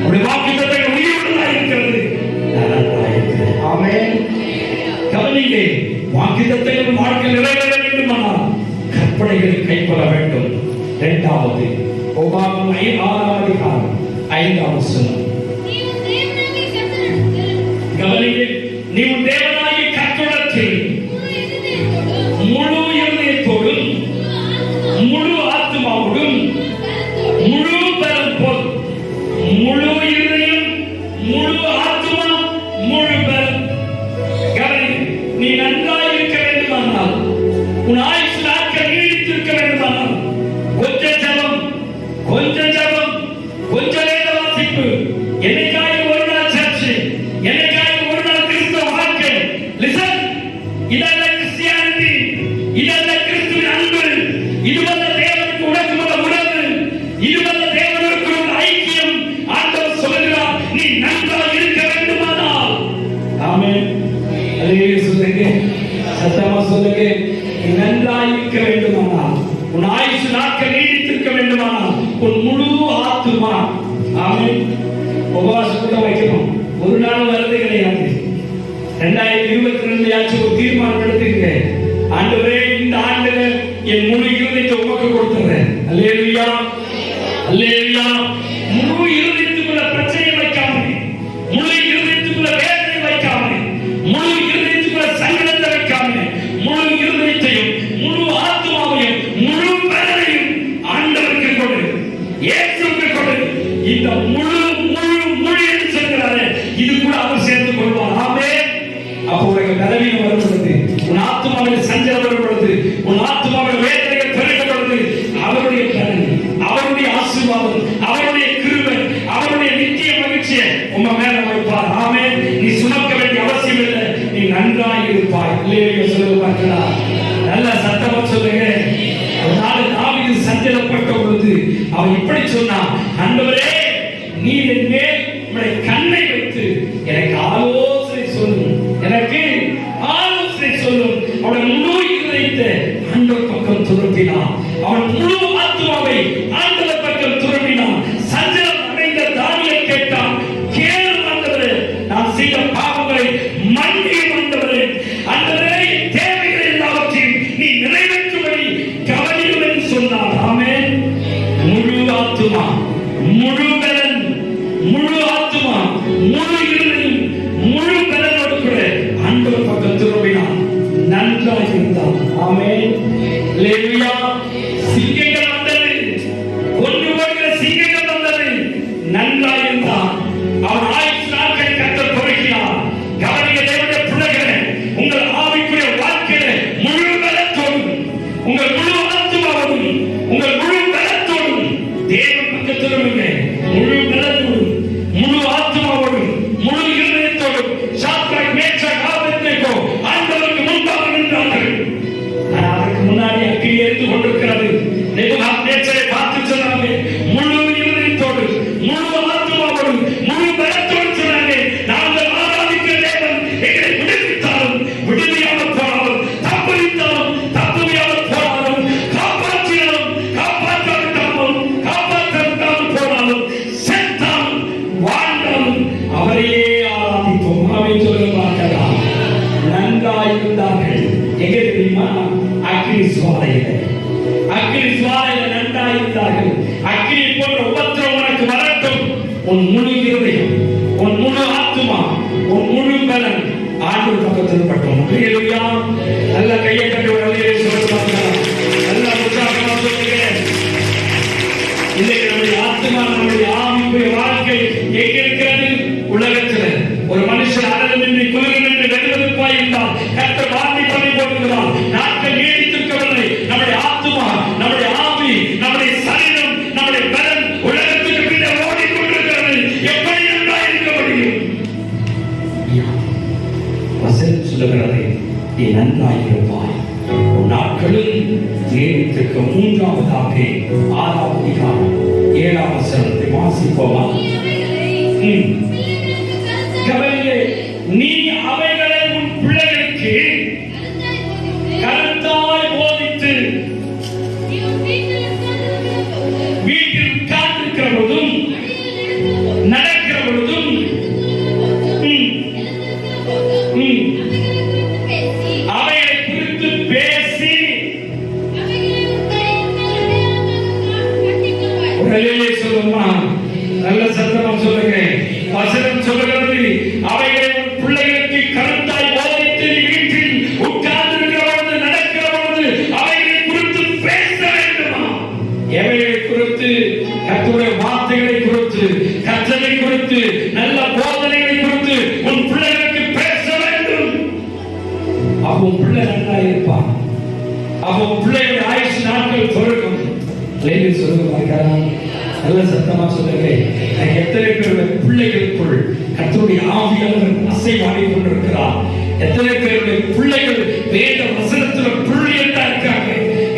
அவருடைய வாக்குத்தத்தங்கள் உயிரோடு இருக்கிறது. ஆமென். கவனிங்க, வாக்குத்தத்தங்கள் வாழ்க்கையில் நிறைவேற வேண்டுமானால் கற்பனைகளை கைக்கொள்ள வேண்டும். இரண்டாவது உபாகமம் 6ஆம் அதிகாரம் 5ஆம் வசனம். கவனிங்க, நீ உன் தேவனாகிய கர்த்தரிடத்தில் முழு இருதயத்தோடும் முழு ஆத்துமாவோடும் முழு பலம் போல், முழு இருதயம், முழு ஆத்துமா, முழு பலம். கவனி, நீ நன்றாய் இருக்க வேண்டுமானால், உன் ஆயுசு நாட்கள் நீடித்திருக்க வேண்டுமானால், கொஞ்சம் ஜெபம், கொஞ்சம் ஜெபம், கொஞ்சம் வேத வாசிப்பு, என்னைக்காக ஒரு நாள் சர்ச்சு, என்னைக்காக ஒரு நாள் கிறிஸ்தவ வாழ்க்கை. லிசன், இதல்ல கிறிஸ்டியானிட்டி, இதல்ல கிறிஸ்துவின் அன்பு, இதுவல்ல தேவனுக்கு உனக்கு உள்ள உறவு, இதுவல்ல தேவனுக்கு உள்ள ஐக்கியம். ஆண்டவர் சொல்கிறார், நீ நன்றாக இருக்க வேண்டுமானால். ஆமென். அல்லேலூயா சொல்லுங்க, சத்தமா சொல்லுங்க. நீ நன்றாக இருக்க வேண்டுமானால், உன் ஆயுசு நாட்கள் நீடித்திருக்க வேண்டுமானால், உன் முழு ஆத்துமா. ஆமென். உபவாசத்தை வைக்கணும். ஒரு நாள் வருது கிடையாது. 2022 ஒரு தீர்மானம் எடுத்துக்க. ஆண்டவரே, இந்த ஆண்டுல என் முழு இருதயத்தை உமக்கு கொடுத்துறேன். அல்லேலூயா, அல்லேலூயா. முழு இருதயத்துக்குள்ள பிரச்சனை வைக்காம, முழு இருதயத்துக்குள்ள வேதனை வைக்காம, முழு இருதயத்துக்குள்ள சங்கடத்தை வைக்காம, முழு இருதயத்தையும் முழு ஆத்மாவையும் முழு பலனையும் ஆண்டவருக்கு கொடு, இயேசுவுக்கு கொடு. இந்த முழு முழு முழு என்று சொல்கிறாரே, இது கூட அவர் சேர்ந்து கொள்வார். ஆமென். அப்போ உனக்கு பலவீனம் வரும் பொழுது, உன் ஆத்மாவில் சஞ்சலம் வரும் பொழுது, உன் ஆத்மாவில் வேதனைகள் பெருகும் பொழுது, அவருடைய பலன், அவருடைய ஆசீர்வாதம், அவருடைய கிருபை, அவருடைய நித்திய மகிழ்ச்சியை உங்க மேல வைப்பார். ஆமென். நீ சுமக்க வேண்டிய அவசியம் இல்லை, நீ நன்றாய் இருப்பாய். இல்லையா சொல்லுவாங்களா? நல்ல சத்தமா சொல்லுங்க. ஒரு நாள் தாவீது சஞ்சலப்பட்ட பொழுது அவன் இப்படி சொன்னான், ஆண்டவரே, நீர் என் மேல் உம்முடைய கண்ணை வைத்து எனக்கு ஆலோசனை சொல்லும், எனக்கு ஆலோசனை சொல்லும். அவன் முழு இருதயத்தை ஆண்டவர் பக்கம் திருப்பினான், அவன் முழு ஆத்துமாவை ஆண்டவர் பக்கம் திருப்பினான். சஞ்சலம் அடைந்த தானியேல் கேட்டான், கேளு ஆண்டவரே, நான் செய்த பாவங்களை மன்னியும் ஆண்டவரே. ஆண்டவரே, என் தேவைகள் எல்லாவற்றையும் நீ நிறைவேற்றும்படி கவனியும் என்று சொன்னார். ஆமென். முழு ஆத்துமா, முழு பலன், முழு ஆத்துமா, முழு இருதயம், முழு பலனோடு கூட ஆண்டவர் பக்கம் திரும்பினான். நன்றாக இருந்தான். ஆமென். அல்லேலூயா. சிங்கங்கள் வந்தது, கொண்டு போகிற சிங்கங்கள் வந்தது. நன்றாக இருந்தான். அவன் ஆயுசு நாட்களை கர்த்தர் பொறுக்கினார். கவனிக்க தேவனுடைய பிள்ளைகளே, உங்கள் ஆவிக்குரிய வாழ்க்கையில முழு பலத்தோடும், உங்கள் முழு ஆத்துமாவோடும், உங்கள் முழு பலத்தோடும் தேவன் பக்கம் திரும்புங்க. முழு பலத்தோடும், முழு ஆத்துமாவோடும், முழு இருதயத்தோடும் சாத்ராக், மேஷாக், ஆபேத்நேகோ ஆண்டவருக்கு முன்பாக நின்றார்கள். ஆனால் அதற்கு முன்னாடி அக்கினி எரிந்து கொண்டிருக்கிறது. நேபுகாத்நேச்சரை பார்த்து சொன்னாங்க, முழு இருதயத்தோடு, முழு ஆத்துமாவோடு, முழு பலத்தோடு சொன்னாங்க, நாங்கள் ஆராதிக்கிற தேவன் எங்களை விடுவித்தாலும் விடுவியாமல் போனாலும், தப்புவித்தாலும் தப்புவியாமல் போனாலும், காப்பாற்றினாலும் காப்பாற்றாவிட்டாலும் காப்பாற்றாவிட்டாலும் போனாலும், செத்தாலும் வாழ்ந்தாலும் அவரையே ஆராதிப்போம். அவை சொல்ல பார்க்கலாம். சுவாலையில அக்கினி சுவாலையில நன்றாயிருந்தார்கள். அக்கினி போன்ற உபத்திரம் உனக்கு வரட்டும். உன் முழு இருதயம், உன் முழு ஆத்துமா, உன் முழு பலன் ஆண்டவர் பக்கத்தில் பட்டோம். அல்லேலூயா. நல்ல கையை கட்டி ஒரு அல்லேலூயா சொல்லுங்க. நல்ல உற்சாகமா சொல்லுங்க. இன்னைக்கு நம்முடைய ஆத்துமா, நம்முடைய ஆவிக்குரிய வாழ்க்கை எங்க இருக்கிறது? உலகத்தில் ஒரு மனுஷன் அடலமின்றி குளிரமின்றி வெறுவெறுப்பாய் இருந்தால் கர்த்தர் வார்த்தை பண்ணி போட்டுகிறார். நாட்கள் நீடித்திருக்கவில்லை. நம்முடைய ஆத்துமா, நம்முடைய ஆவி, நம்முடைய சரீரம், நம்முடைய பலன் உலகத்துக்கு பின்னர் ஓடிக்கொண்டிருக்கிறது. எப்படி நன்றாக இருக்க முடியும்? வசனம் சொல்லுகிறது, நீ நன்றாய் இருப்பாய். நாட்களும் நீடித்திருக்க. மூன்றாவதாக 6ஆம் அதிகாரம் 7ஆம் வசனத்தை வாசிப்போமா? நீ அவைகளை உன் பிள்ளைகளுக்கு கருத்தாய் போதித்து வீட்டில் உட்கார்ந்திருக்கிற பொழுதும் நடக்கிற பொழுதும் அவைகளை குறித்து பேசி சொல்லுமா? நல்ல சத்தமா சொல்லுங்க. வசனம் சொல்லுகிறது, அவைகளை உன் பிள்ளைகளுக்கு கருத்தாய் போதித்து வீட்டில் உட்கார்ந்திருக்கிற பொழுது நடக்கிற பொழுது அவைகளை குறித்து பேச வேண்டுமா? எவைகளை குறித்து? கர்த்தருடைய வார்த்தைகளை குறித்து, கற்றலை குறித்து, நல்ல போதனைகளை குறித்து உன் பிள்ளைகளுக்கு பேச வேண்டும். அப்போ உன் பிள்ளை நன்றாக இருப்பான். அப்போ உன் பிள்ளைகளுடைய ஆயுசு நாட்கள் பெருகும். சொல்லுங்க, நல்ல சத்தமா சொல்லுங்க. எத்தனை பேருடைய பிள்ளைகளுக்குள் கர்த்தருடைய ஆவியானவர் அசைவாடி கொண்டிருக்கிறார்? எத்தனை பேருடைய பிள்ளைகள் வேத வசனத்தில் பிள்ளையா இருக்காங்க?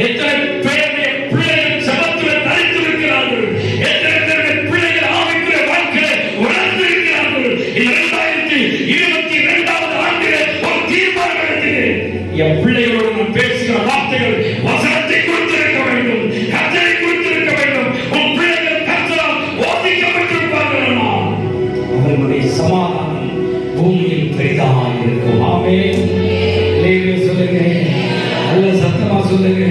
எத்தனை பேருடைய பிள்ளைகள் சபத்தில் தரித்திருக்கிறார்கள்? எத்தனை பேருடைய பிள்ளைகள் ஆவிக்குரிய வாழ்க்கையை உணர்ந்திருக்கிறார்கள்? 2022ஆம் ஆண்டில் ஒரு தீர்மானம் எடுக்கிறேன். என் பிள்ளைகளோடு நான் பேசுகிற வார்த்தைகள் வசனத்தை குறித்திருக்க வேண்டும், கர்த்தரை குறித்திருக்க வேண்டும். உன் பிள்ளைகள் கர்த்தரால் போதிக்கப்பட்டிருப்பார்கள். அவர்களுடைய சமாதானம் பூமியில் பெரிதாக இருக்கும். ஆமென். அல்லேலூயா சொல்லுங்க. நல்ல சத்தமா சொல்லுங்க.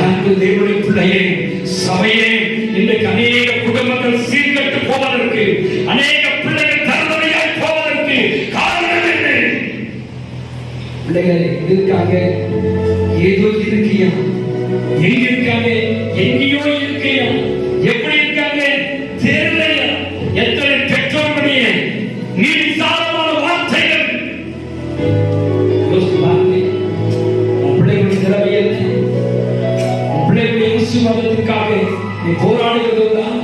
அன்பு தேவனுடைய பிள்ளையே, சபையே, இன்றைக்கு அநேக குடும்பங்கள் சீர்கெட்டு போவதற்கு, அநேக பிள்ளைகள் தருதலையாய் போவதற்கு காரணம் என்ன? பிள்ளைகள் இருக்காங்க, ஏதோ இருக்கியா? எங்க இருக்காங்க? எங்கேயோ இருக்கியா? எப்படி இருக்காங்க? தெரியலையா? எத்தனை பெற்றோர்களுடைய நீதிசாரமான வார்த்தைகள். உன் பிள்ளைகளுடைய திறமை என்ன? உன் பிள்ளைகளுடைய விசுவாசத்திற்காக நீ போராடுகிறது தான்.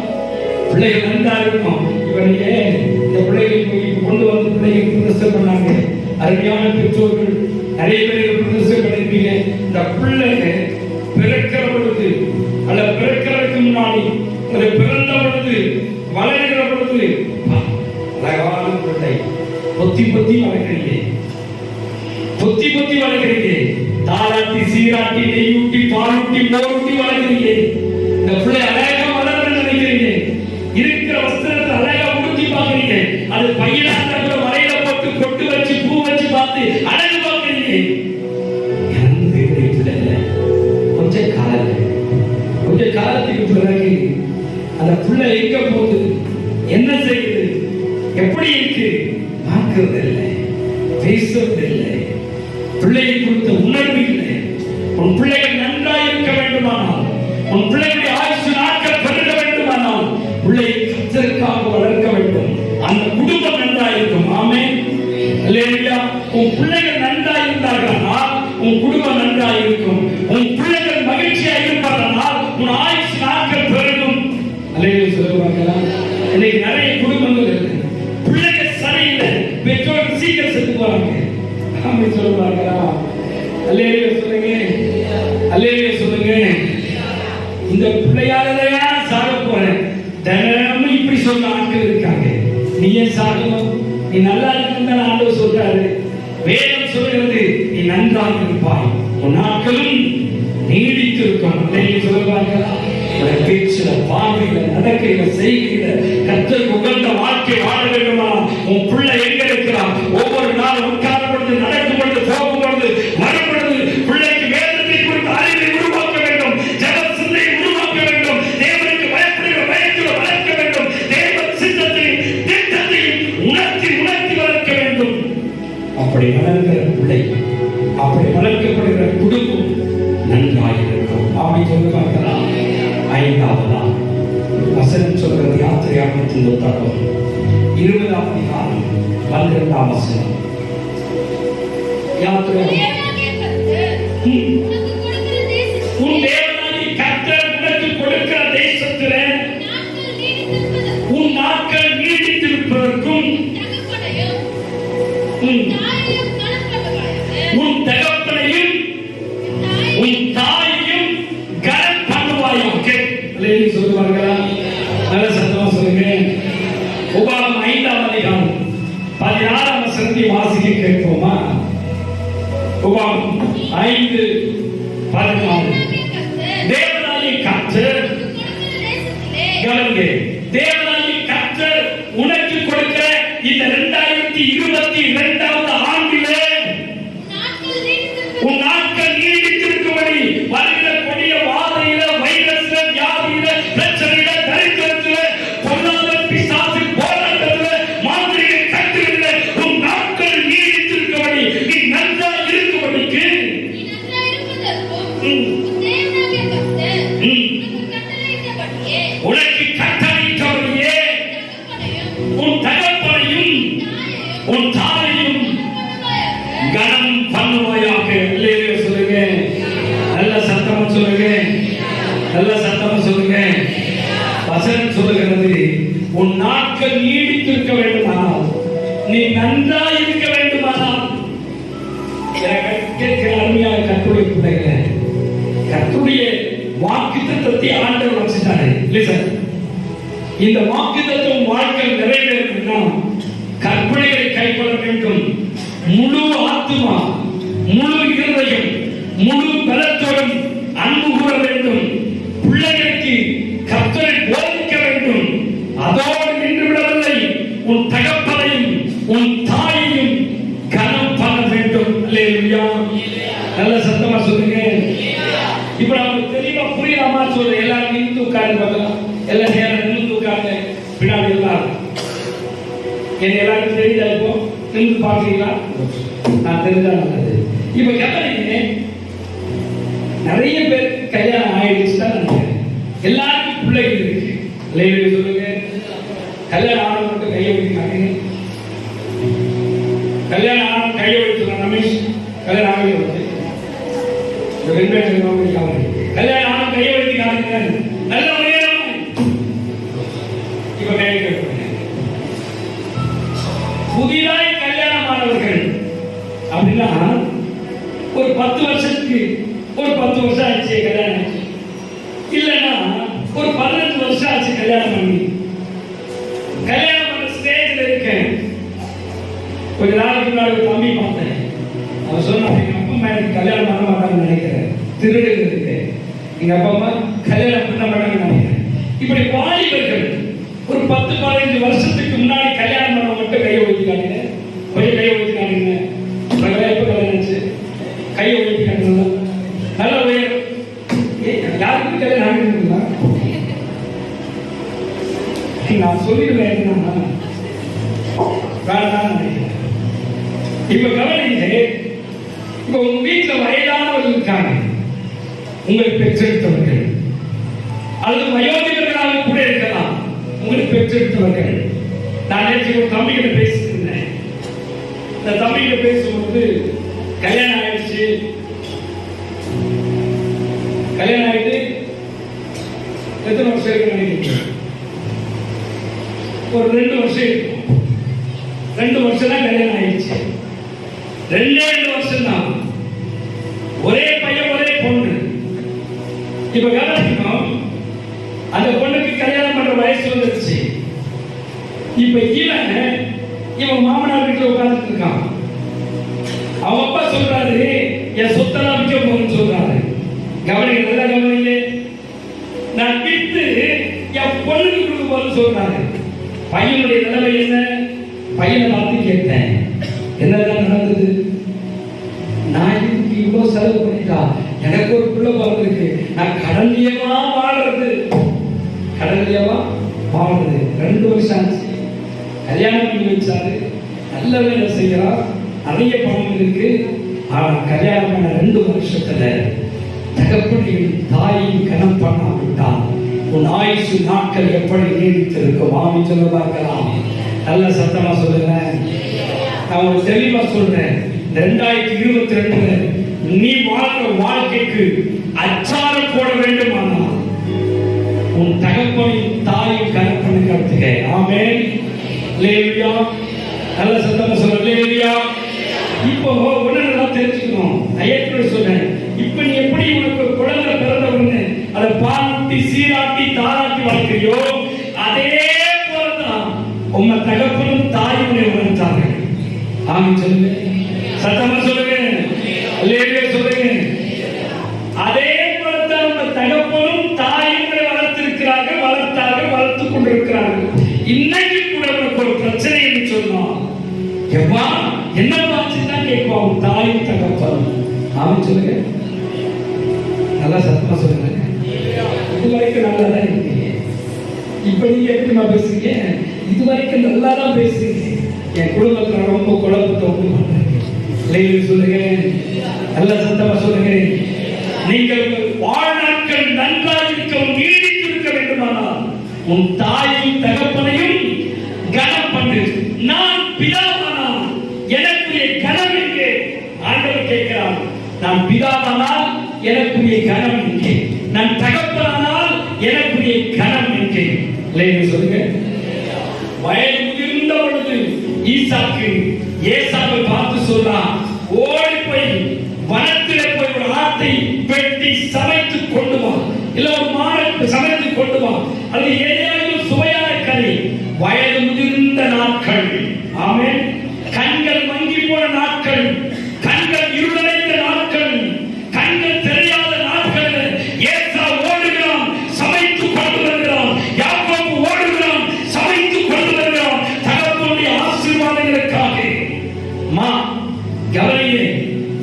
பிள்ளைகள் நன்றா இருக்கும். இவனையே இந்த பிள்ளைகள் கொண்டு வந்து பிள்ளைகள் பிரதர்சனம் பண்ணாங்க. அருமையான பெற்றோர்கள் நிறைய பேர் பிரதர்சனம் பண்ணிருப்பீங்க. இந்த பிள்ளைங்க பிறக்கிற பொழுது அல்ல பிறக்கிறதுக்கு முன்னாடி ஒரு பிறந்த பொழுது வளர்கிற பொழுது அழகான பிள்ளை பொத்தி பொத்தி வளர்க்கிறீங்க, பொத்தி பொத்தி வளர்க்கிறீங்க. தாளாட்டி சீராட்டி நெய்யூட்டி பாலூட்டி மோரூட்டி வளர்க்கிறீங்க. இந்த பிள்ளை அழகா வளர்ந்து நினைக்கிறீங்க. இருக்கிற வஸ்திரத்தை அழகா உடுத்தி பார்க்கிறீங்க. அது பையனா இருக்கிற வரையில போட்டு பொட்டு வச்சு பூ வச்சு பார்த்து அழகு பார்க்கிறீங்க. கொஞ்ச காலத்துக்கு பிறகு அந்த பிள்ளை எங்க போகுது, என்ன செய்யுது, எப்படி இருக்கு பார்க்கிறது இல்லை, பேசுறது இல்லை, பிள்ளையை குறித்த உணர்வு இல்லை. உன் பிள்ளைகள் நன்றாக இருக்க வேண்டுமானால், உன் பிள்ளைகளுடைய ஆயுசு நாட்கள் பெருக வேண்டுமானால் பிள்ளையை கர்த்தருக்காக வளர்க்க வேண்டும். அந்த குடும்பம் நன்றாக இருக்கும். ஆமென். அல்லேலூயா. உன் பிள்ளைகள் நன்றாக இருந்தார்களானால் உன் குடும்பம் நன்றாக இருக்கும். உன் பிள்ளைகள் மகிழ்ச்சியாக இருப்பார்களால் உன் ஆயுசு நாட்கள் பெருகும். அல்லேலூயா சொல்லுவாங்களா? இன்னைக்கு நிறைய குடும்பங்கள் இருக்கு, பிள்ளைகள் சரியில்லை, பெற்றோர் சீக்கிரம் செத்து போறாங்க. ஆமென் சொல்லுவாங்களா? அல்லேலூயா சொல்லுங்க. அல்லேலூயா சொல்லுங்க. இந்த பிள்ளையாலயா சாக போறேன் தினமும் இப்படி சொல்ல ஆட்கள் இருக்காங்க. நீ ஏன் சாகணும்? நீ நல்லா இருக்குன்னு ஆண்டவர் சொல்றாரு. வேதம் சொல்கிறது நீ நன்றாக இருப்பாய், உன் நாட்களும் நீடித்திருக்கும். சொல்லுவாங்களா? பேச்சுல, பார்வையில, நடக்கையில, செய்கையில கர்த்தருக்கு உகந்த வாழ்க்கை வாழ வேண்டுமா? உன் பிள்ளை எங்க இருக்கிறான்? ஒவ்வொரு நாளும் உட்கார்ந்து நடக்கும் பொழுது, போகும் பொழுது, வரும் பொழுது பிள்ளைக்கு வேதத்தை குறித்து அறிவை உருவாக்க அப்படி வளர்க்கிற பிள்ளை, அப்படி வளர்க்கப்படுகிற குடும்பம் நன்றாக இருக்கும். அப்படி சொல்லி பார்க்கலாம். ஐந்தாவதா வசனம் சொல்கிறது யாத்திரையாகமத்தின் புத்தகம் 20ஆம் அதிகாரம் 12ஆம் வசனம். உன் தேவனாகிய கர்த்தர் உனக்கு கொடுக்கிற தேசத்திலே உன் நாட்கள் நீடித்திருப்பதற்கும் உன் தகப்பனையும் உன் தாயையும் கனம் பண்ணுவாயாக. சொல்லுவார்களா? நல்ல சத்தமா சொல்லுங்க. உபாகம் 5ஆம் அதிகாரம் 16ஆம் வசனத்தை வாசிக்க கேட்போமா? உபாகம் 5:14. தேவனாகிய கர்த்தர், தேவனாகிய கர்த்தர் உனக்கு கொடுக்கிற இந்த 2022ஆவது ஆண்டிலே உன் நாட்கள் நீடித்திருக்கும்படி வருகிற கொடிய வாதையில, வைரஸ்ல, வியாதியில, பிரச்சனையில, தரித்திரத்தில, பொருளாதார பிசாசு போராட்டத்தில, மாந்திரிக கட்டுகளில உன் நாட்கள் நீடித்திருக்கும்படி நீ நன்றாக இருக்கும்படிக்கு உனக்கு கட்டளையிட்டபடியே உன் தகப்பனையும் உன் தாயையும் கனம் பண்ணுவாயாக. அல்லேலூயா சொல்லுங்க. நல்ல சத்தமா சொல்லுங்க. நல்ல சத்தமா சொல்லுங்க. வசனம் சொல்லுகிறது, உன் நாட்கள் நீடித்திருக்க வேண்டுமானால், நீ நன்றாக இருக்க வேண்டுமானால், கேட்கிற அருமையான கர்த்தருடைய பிள்ளைகளே, கர்த்தருடைய வாக்குத்தத்தத்தை ஆண்டவர் வச்சிட்டாரு. லிசன், இந்த வாக்குத்தத்தம் வாழ்க்கை நிறைவேறணும்னா கற்பனைகளை கைக்கொள்ள வேண்டும். முழு ஆத்துமா, முழு இருதயம், முழு பலத்தோடும் அன்பு கூற வேண்டும். பிள்ளைகளுக்கு கர்த்தரை போதிக்க வேண்டும். அதோடு நின்று விடவில்லை, உன் தகப்பனையும் உன் தாயையும் கனம் பண்ண வேண்டும். அல்லேலூயா. நல்ல சத்தமா சொல்லுங்க. இப்ப நமக்கு தெளிவா புரியலாமா? சொல்ல எல்லாரும் நின்று உட்கார்ந்து பார்க்கலாம். எல்லா நேரம் நின்று உட்கார்ந்து பின்னாடி எல்லாம் என்ன எல்லாருக்கும் தெரியுதா? இப்போ நின்று பார்க்கிறீங்களா? நான் தெரிஞ்சா நல்லது. இப்ப கவனிங்க, நிறைய பேருக்கு கல்யாணம் ஆயிடுச்சுன்னா எல்லாருக்கும் பிள்ளைகள் இருக்கு. இல்லையா சொல்லுங்க. கல்யாணம் ஆன மட்டும் கையை வைக்கிறாங்க. கல்யாணம் ஆன கையை வைக்கலாம். ரமேஷ் கல்யாணம் ஆகவே வந்து கல்யாணம் ஆன கையை வைக்கிறாங்க. நல்ல உயரம். இப்ப கையை புதிதாய் கல்யாணமானவர்கள் அப்படின்னா ஒரு 10 வருஷத்துக்கு, ஒரு 10 வருஷம் ஆச்சு கல்யாணம் ஆச்சு, இல்லைன்னா ஒரு 15 வருஷம் ஆச்சு கல்யாணம் பண்ணி. கல்யாணம் பண்ண ஸ்டேஜ்ல இருக்கேன். கொஞ்ச நாளைக்கு முன்னாடி ஒரு தம்பி பார்த்தேன். அவர் சொன்னாங்க, எங்க அப்பா அம்மா எனக்கு கல்யாணம் பண்ண மாட்டாங்கன்னு நினைக்கிறேன். திருடு இருக்கு, எங்க அப்பா அம்மா கல்யாணம் பண்ண மாட்டாங்கன்னு நினைக்கிறேன். இப்படி வாலிபர்கள் ஒரு 10-15 வருஷத்துக்கு முன்னாடி கல்யாணம் பண்ண மட்டும் கையை ஒழிக்கிறாங்க. கொஞ்சம் கையை ஒழிக்கிறாங்க. எப்ப கல்யாணம் கையை ஒழிக்கிறாங்க. நல்ல உயரம். யாருக்கு கல்யாணம் ஆகிருக்குங்களா? நான் சொல்லிடுவேன் என்னன்னா வேண்டாம் நினைக்கிறேன். இப்ப கவனிங்க, இப்ப உங்க வீட்டுல வயதானவர்கள் இருக்காங்க, உங்களை பெற்றெடுத்தவர்கள், அல்லது வயோதிகர்களாக கூட இருக்கலாம், உங்களுக்கு பெற்றெடுத்தவர்கள். நான் நேற்று ஒரு தம்பிகிட்ட பேசியிருந்தேன். இந்த தம்பிகிட்ட பேசும்போது கல்யாணம் ஆயிடுச்சு, கல்யாணம் ஆயிட்டு எத்தனை வருஷம் இருக்கு நினைக்கிறேன்? ஒரு 2 வருஷம் இருக்கும். 2 வருஷம் தான் கல்யாணம் ஆயிடுச்சு. 2 வருஷம் தான். ஒரே பையன் ஒரே பொண்ணு. இப்ப கவனிக்கணும், அந்த பொண்ணுக்கு கல்யாணம் பண்ற வயசு வந்துருச்சு. இப்ப இவன் மாமனார் வீட்டுல உட்கார்ந்துட்டு இருக்கான். அவன் அப்பா சொல்றாரு, என் சொத்தெல்லாம் விற்க போகுன்னு சொல்றாரு. கவனிக்க, நல்லா கவனிங்க. நான் விட்டு என் பொண்ணுக்கு கொடுக்க போறேன்னு சொல்றாரு. பையனுடைய நிலைமை என்ன? பையனை பார்த்து கேட்டேன், என்னதான் நடந்தது? நான் இதுக்கு இவ்வளவு செலவு பண்ணிட்டா, எனக்கு ஒரு பிள்ளை பிறந்திருக்கு, நான் கடன்லையவா வாழ்றது, கடன்லையவா வாழ்றது. 2 வருஷம் ஆச்சு, கல்யாணம் பண்ணி வச்சாரு, நல்ல வேலை செய்யறார், நிறைய பணம் இருக்கு. ஆனால் கல்யாணம் பண்ண 2 வருஷத்துல தகப்பனையும் தாயையும் கனம் பண்ணாவிட்டால் உன் ஆயுசு நாட்கள் எப்படி நீடித்திருக்கும்? ஆமி சொல்ல பார்க்கலாம். நல்ல சத்தமா சொல்லுங்க. நான் ஒரு தெளிவா சொல்றேன். 2022 நீ வாழ்ற வாழ்க்கைக்கு அச்சாரம் போட வேண்டுமானால் உன் தகப்பனையும் தாயும் கனம் பண்ண கற்றுக்க. ஆமென். அல்லேலூயா. நல்ல சத்தமா சொல்ல. அல்லேலூயா. இப்போ ஒண்ணு நல்லா தெரிஞ்சுக்கணும். ஐயப்பன் சொல்றேன், இப்ப நீ எப்படி உனக்கு குழந்தை பிறந்த உடனே அதை பாட்டி சீராட்டி தாராட்டி வளர்க்கிறியோ அதே போலதான் உங்க தகப்பனும் தாயும் வளர்த்தாங்க. ஆமி சொல்லுங்க. சத்தமா சொல்லுங்க. அல்லேலூயா சொல்லுங்க. அதே போலதான் உங்க தகப்பனும் தாயும் வளர்த்திருக்கிறார்கள், வளர்த்தார்கள், வளர்த்து கொண்டிருக்கிறார்கள். இன்னைக்கு கூட உனக்கு ஒரு பிரச்சனை என்று சொன்னோம், எப்பா என்ன பாச்சுன்னா கேட்போம் தாயும் தகப்பனும். ஆமி சொல்லுங்க. நல்லா சத்தமா சொல்லுங்க. இது வரைக்கும் நல்லா தான் இருக்கீங்க. இப்ப நீங்க எப்படிமா பேசுறீங்க? இது வரைக்கும் நல்லா தான் பேசுறீங்க. என் குடும்பத்துல ரொம்ப குழப்பத்தை உண்டு பண்றீங்க. சொல்லுங்க. நல்ல சத்தமா சொல்லுங்க. நீங்கள் வாழ்நாட்கள் நன்றாக இருக்க நீடித்திருக்க வேண்டுமானால் உன் தாயும் தகப்பனையும் கனம் பண்ணு. நான் பிதாவானால் எனக்குரிய கனம் எங்கே? ஆண்டவர் கேட்கிறார். நான் பிதாவானால் எனக்குரிய கனம் எங்கே? நான் தகப்பனானால் எனக்குரிய கனம் எங்கே? சொல்லுங்க. வயது முதிர்ந்த பொழுது ஈசாக்கு ஏசாவை பார்த்து சொல்றான், ஓடி போய் வனத்திலே போய் ஒரு ஆட்டை வெட்டி சமைத்து கொண்டு வா, இல்ல ஒரு மாடை சமைத்து கொண்டு வா, அது ஏதாவது சுவையான கறி. வயது முதிர்ந்த நாட்கள். ஆமென். கண்கள் மங்கி போன நாட்கள், கண்கள் இருளடைந்த நாட்கள், கண்கள் தெரியாத நாட்கள். ஏசா ஓடுகிறான், சமைத்து கொண்டு வருகிறான். யாக்கோபு ஓடுகிறான், சமைத்து கொண்டு வருகிறான் தகப்பனுடைய ஆசீர்வாதங்களுக்காக. மா கவனியே,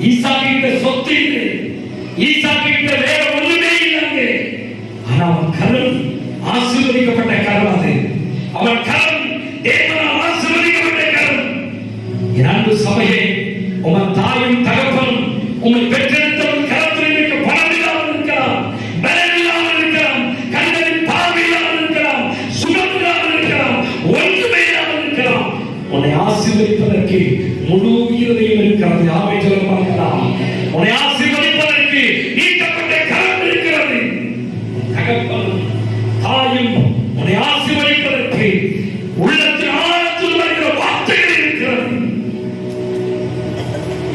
ஈசாக்கிட்ட சொத்து இல்லை, ஈசாக்கிட்ட வேற ஒண்ணுமே இல்லை. ஆனா அவன் கரம் ஆசீர்வதிக்கப்பட்ட கரம். அது அவன் கரம் தேவனால் ஆசீர்வதிக்கப்பட்ட கரம். இரண்டு சபையே, உன் தாயும் தகப்பனும் உன்னை பெற்றெடுத்தவன் கரத்தில் இருக்க பணம் இல்லாமல் இருக்கலாம், பலம் இல்லாமல் இருக்கலாம், கண்களின் பார்வை இல்லாமல் இருக்கலாம், சுகம் இல்லாமல் இருக்கலாம், ஒன்றுமே இல்லாமல் இருக்கலாம். உன்னை ஆசீர்வதிப்பதற்கு முழு இருதயம் இருக்கிறது. ஆமை சொல்ல பார்க்கலாம். உன்னை ஆசீர்வதிப்பதற்கு நீட்டப்பட்ட கரம் இருக்கிறது. தகப்பனும் தாயும் உன்னை ஆசீர்வதிப்பதற்கு உள்ளத்தில் ஆழத்தில் வருகிற வார்த்தைகள் இருக்கிறது.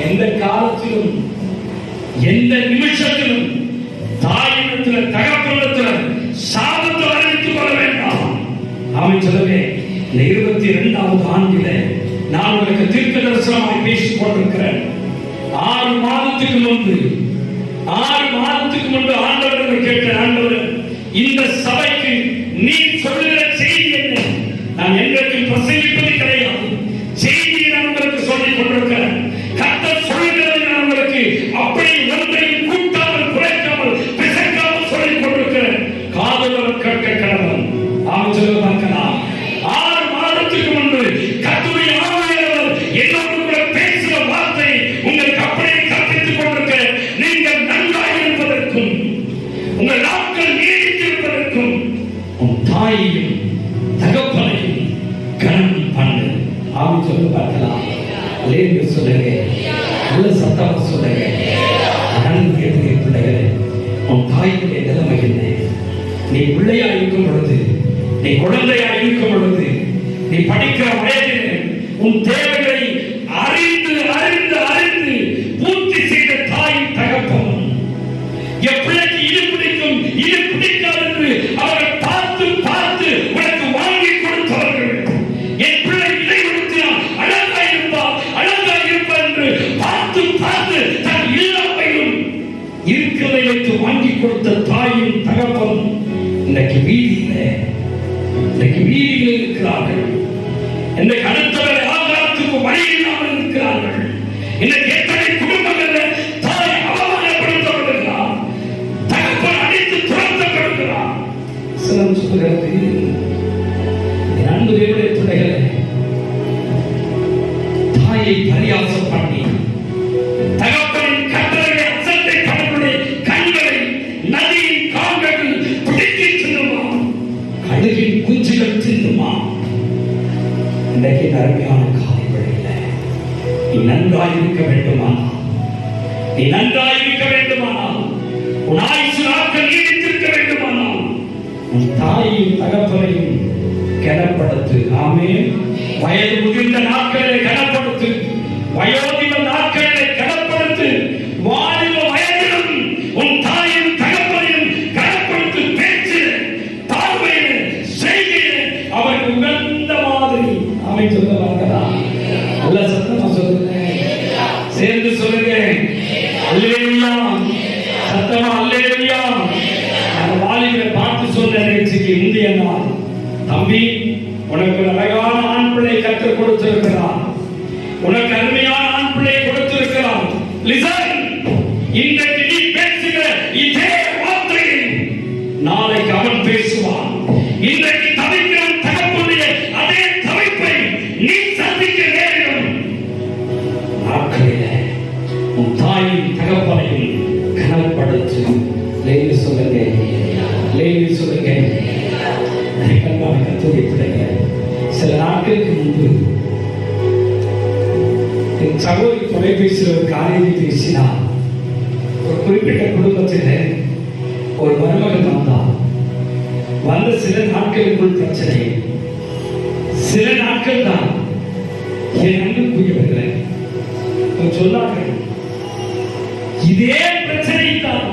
எந்த காலத்திலும் எந்த நிமிஷத்திலும் தாயினத்தில் தகப்பனத்தில் சாபத்தை அறிவித்துக் கொள்ள வேண்டாம். அவன் சொல்லவே இந்த 22வது ஆண்டில நான் உங்களுக்கு தீர்க்க தரிசனமாய் பேசிக் கொண்டிருக்கிறேன். 6 மாதத்துக்கு முன்பு ஆண்டவரை கேட்ட, ஆண்டவர் இந்த சபைக்கு நீ சொல்லுகிற செய்தி என்ன? நான் எங்களுக்கு பிரசங்கிப்பது கிடையாது, செய்தியை நான் உங்களுக்கு சொல்லிக் கொண்டிருக்கிறேன். கர்த்தர் சொல்லுகிறது நான் உங்களுக்கு அப்படி ஒன்றையும் கூட்டாமல் குறைக்காமல் பிசைக்காமல் சொல்லிக் கொண்டிருக்கிறேன். காதலர் கேட்க கடவுள். ஆம் சொல்ல பார்க்கலாம். 6 மாதத்துக்கு முன்பு கர்த்தருடைய ஆவியானவர் என்னோடு கூட பேசுகிற வார்த்தை உங்களுக்கு அப்படியே கற்பித்துக் கொண்டிருக்க, நீங்கள் நன்றாக இருப்பதற்கும் உங்கள் நாட்கள் நீடித்திருப்பதற்கும் உன் தாயையும் தகப்பனையும் கனம் பண்ணு. ஆவி சொல்ல பார்க்கலாம். சொல்லுங்க. நல்ல சத்தமா சொல்லுங்க. பிள்ளைகளே, உன் தாயுடைய நிலைமை என்ன? நீ பிள்ளையா இருக்கும் பொழுது, நீ குழந்தையா இருக்கும் பொழுது, நீ படிக்கிற வயதில் உன் தேவைகளை அறிந்து அறிந்து அறிந்து பூர்த்தி செய்த தாயும் தகப்பனும் என் பிள்ளைக்கு இது பிடிக்கும் இது பிடிக்காது என்று அவர்கள் பார்த்து பார்த்து உனக்கு வாங்கி கொடுத்தவர்கள். என் பிள்ளை இதை கொடுத்தால் அழகா இருப்பார், அழகா இருப்பார் என்று பார்த்து பார்த்து தன் இல்லாமையும் இருக்கிறதை வைத்து வாங்கி கொடுத்த தாயும் தகப்பனும் இன்றைக்கு வீதியில் இருக்கிறார்கள். இன்றைக்கு அடுத்தவரை ஆதாரத்துக்கு வழி இல்லாமல் இருக்கிறார்கள். இன்றைக்கு எத்தனை குடும்பங்கள் தாய் அவமானப்படுத்தப்படுகிறார், தகப்பன் அடித்து துரத்தப்படுகிறார். சிலம் சொல்கிறது, அன்பு தேவனுடைய பிள்ளைகளே, தாயை பரியாசப்பட இன்றைக்கு அருமையான காலைகளில் நீ நன்றாய் இருக்க வேண்டுமானால், நீ நன்றாய் இருக்க வேண்டுமானால், உன் ஆயுசு நாட்கள் நீடித்திருக்க வேண்டுமானால், உன் தாயையும் தகப்பனையும் கனப்படுத்து. ஆமென். வயது முதிர்ந்த நாட்களை கனப்படுத்து, வயோதிக நாட்களை கனப்படுத்து, வாலிப வயதிலும் உன் தாயும் தகப்பனையும் கனப்படுத்து. பேச்சு, பார்வையில், செய்கையில் அவருக்கு உகந்த மாதிரி அமைச்சுள்ளவர்களா? நல்ல சத்தமா சொல்லுங்க, சேர்ந்து சொல்லுங்க. அல்லேலூயா, சத்தமா அல்லேலூயா. அந்த வாலிபரை பார்த்து சொன்ன நிகழ்ச்சிக்கு முந்தைய நாள், தம்பி உனக்கு அழகான ஆண் பிள்ளை கற்றுக் கொடுத்திருக்கிறார், உனக்கு அருமையான ஆண் பிள்ளை கொடுத்திருக்கிறார். லிசன், இன்றைக்கு நீ பேசுகிற இதே வார்த்தையை நாளைக்கு அவன் பேசுவான். இன்றைக்கு தவிக்கிற தகப்பனுடைய அதே தவிப்பை நீ சந்திக்க நேரிடும். நாட்களிலே உன் தாயின் தகப்பனையும் கனப்படுத்து. லேவி சொல்லுங்க, லேவி சொல்லுங்க. சில நாட்களுக்கு முன்பு என் சகோதரி தொலைபேசியில் ஒரு காரியத்தை பேசினார். ஒரு குறிப்பிட்ட குடும்பத்தில் ஒரு மருமகன் வந்தார். வந்த சில நாட்களுக்குள் பிரச்சனை, சில நாட்கள் தான். என் அன்புக்குரியவர்களை சொன்னார்கள், இதே பிரச்சனை தான்,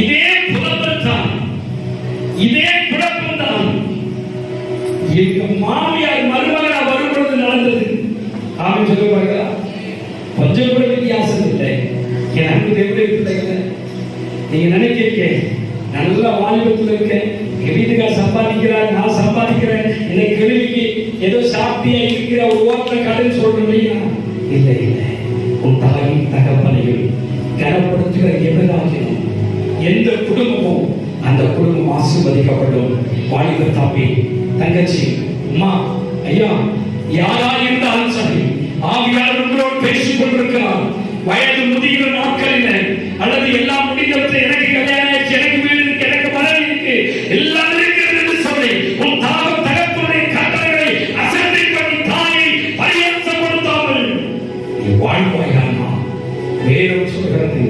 இதே புலம்பல் தான், இதே குழப்பம் தான் எங்க மாமியார் மருமகனா வரும்பொழுது நடந்தது. ஆமை சொல்லுவார்களா? கொஞ்சம் கூட வித்தியாசம் இல்லை. என் அன்பு தேவனுடைய பிள்ளைகளை, நீங்க நினைக்கிறீங்க நல்ல வாலிபத்தில் இருக்கேன், என் வீட்டுக்கார் சம்பாதிக்கிறார், நான் சம்பாதிக்கிறேன், இந்த கேள்விக்கு ஏதோ சாப்பிட்டியா இருக்கிற ஒரு ஓரத்தில் கடன் சொல்றீங்க. இல்லை இல்லை, உன் தாயின் தகப்பனையும் கனப்படுத்துகிற எவராகியும் எந்த குடும்பமும் அந்த குடும்பம் ஆசீர்வதிக்கப்படும். வாலிப தம்பி, தங்கச்சி, அம்மா, ஐயா, யாரா இருந்தாலும் சரி, ஆவியார் உங்களோடு பேசிக் கொண்டிருக்கிறார். வயது முதிர்ந்த நாட்களில் அல்லது எல்லாம் முடிந்தவற்றை, எனக்கு கல்யாணம் ஆயிடுச்சு, எனக்கு வீடு இருக்கு, எனக்கு மனைவி இருக்கு, எல்லாம் இருக்கிறது என்று சொல்லி உன் தாகம் தகப்பனுடைய கட்டளைகளை அசட்டை பண்ணி தாயை பரியாசப்படுத்தாமல் நீ வாழ்வாயாமா. வேறும் சொல்கிறது,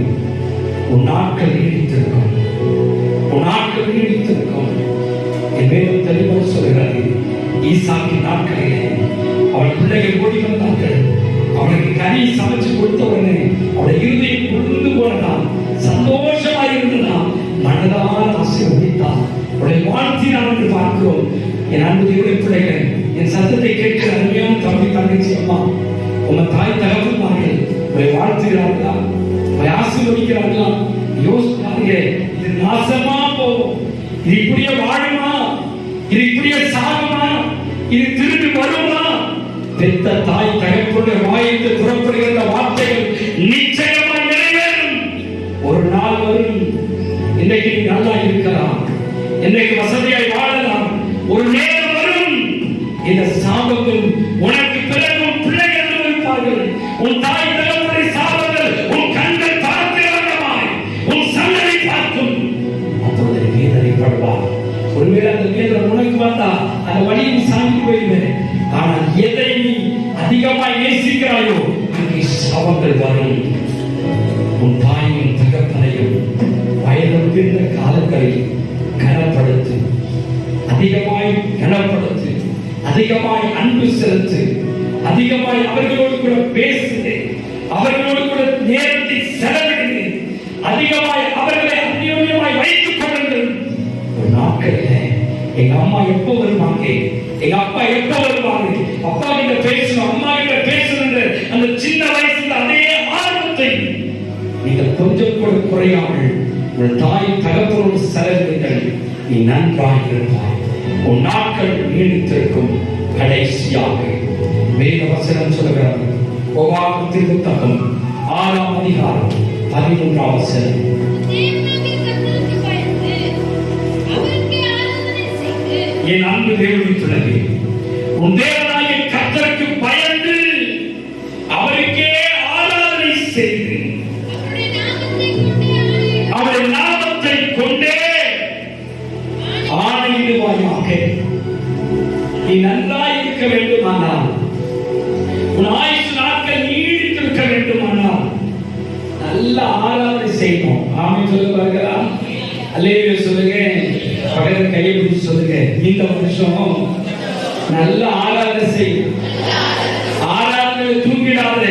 உன் நாட்கள் நீடித்திருக்கும், உன் நாட்கள் நீடித்திருக்கும். என் வேதம் தெளிவாக சொல்கிறது, ஈசாக்கின் நாட்களிலே அவள் பிள்ளைகள் ஓடி வந்தார்கள். அவளுக்கு கனி சமைச்சு கொடுத்த உடனே அவளை இருதயம் கொண்டு போனதான், சந்தோஷமாய் இருந்ததான், மனதான ஆசீர்வதித்தான், அவளை வாழ்த்தினான் என்று பார்க்கிறோம். என் அன்பு தேவனுடைய பிள்ளைகள், என் சத்தத்தை கேட்கிற அருமையான தம்பி, தங்கச்சி, அம்மா, உங்க தாய் தகப்பன்மார்கள் உங்களை வாழ்த்துகிறார்களா? உங்களை ஆசீர்வதிக்கிறார்களா? யோசிப்பாங்க, இது நாசமா போகும், இது இப்படியே வாழுமா, இது இப்படியே சாகுமா, இது திரும்பி வருமா? பெத்த தாய் தகப்பனுடைய வாயிலிருந்து புறப்படுகிற வார்த்தைகள் நிச்சயமாக நிறைவேறும். ஒரு நாள் வரும், இன்றைக்கு நீ நல்லா இருக்கலாம், இன்றைக்கு வசதியாய் வாழலாம். ஒரு நேரம் வரும், இந்த சாபங்கள் உனக்கு பிறகு உன் பிள்ளைகள் அனுபவிப்பார்கள். உன் தாய் தகப்பனுடைய சாபங்கள் உன் கண்கள் பார்க்கிறவர்களாய் உன் சந்ததி பார்க்கும். அப்பொழுது வேதனைப்படுவார். ஒருவேளை அந்த வேதனை உனக்கு வந்தா அந்த வழியில் சாங்கி போய்வேன். ஆனால் எதை நீ அதிகமாய் நேசிக்கிறாயோ அங்கே சாபங்கள் வரும். உன் தாயும் தகப்பனையும் வயதுகின்ற காலங்களில் கனப்படுத்து, அதிகமாய் கனப்படுத்து, அதிகமாய் அன்பு செலுத்து, அதிகமாய் அவர்களோடு கூட பேசு, அவர்களோடு கூட நேரத்தை செலவிடு, அதிகமாய் அவர்களை அந்யோன்யமாய் வைத்துக் கொள்ளுங்கள். ஒரு நாட்களில் எங்க அம்மா எப்போ வருவாங்க, எங்க அப்பா எப்போ வருவாங்க, அப்பா கிட்ட பேசணும், அம்மா கிட்ட பேசணும், அந்த சின்ன வயசுல அதே ஆர்வத்தை நீங்கள் கொஞ்சம் கூட குறையாமல் உன் தாய் தகப்பனோடு செலவிடுங்கள். நீ நன்றாக இருப்பாய், உன் நாட்கள் நீடித்திருக்கும். கடைசியாக வேத வசனம் சொல்கிறது, உபாகமத்தின் புத்தகம் 6ஆம் அதிகாரம் 13ஆம் வசனம், என் அன்பு தேவனுடைய பிள்ளையே, உன் தேவனாகிய கர்த்தருக்கு பயந்து அவருக்கே ஆராதனை செய்து அவருடைய நாமத்தை கொண்டே ஆணையிடுவாயாக. நீ நன்றாய் ஆமென் சொல்ல பாருங்களா? அல்லேலூயா சொல்லுங்க. பக்கத்துல கையை பிடிச்சு சொல்லுங்க, இந்த வருஷம் நல்ல ஆராதனை செய்யும். ஆராதனை தூங்கிடாத,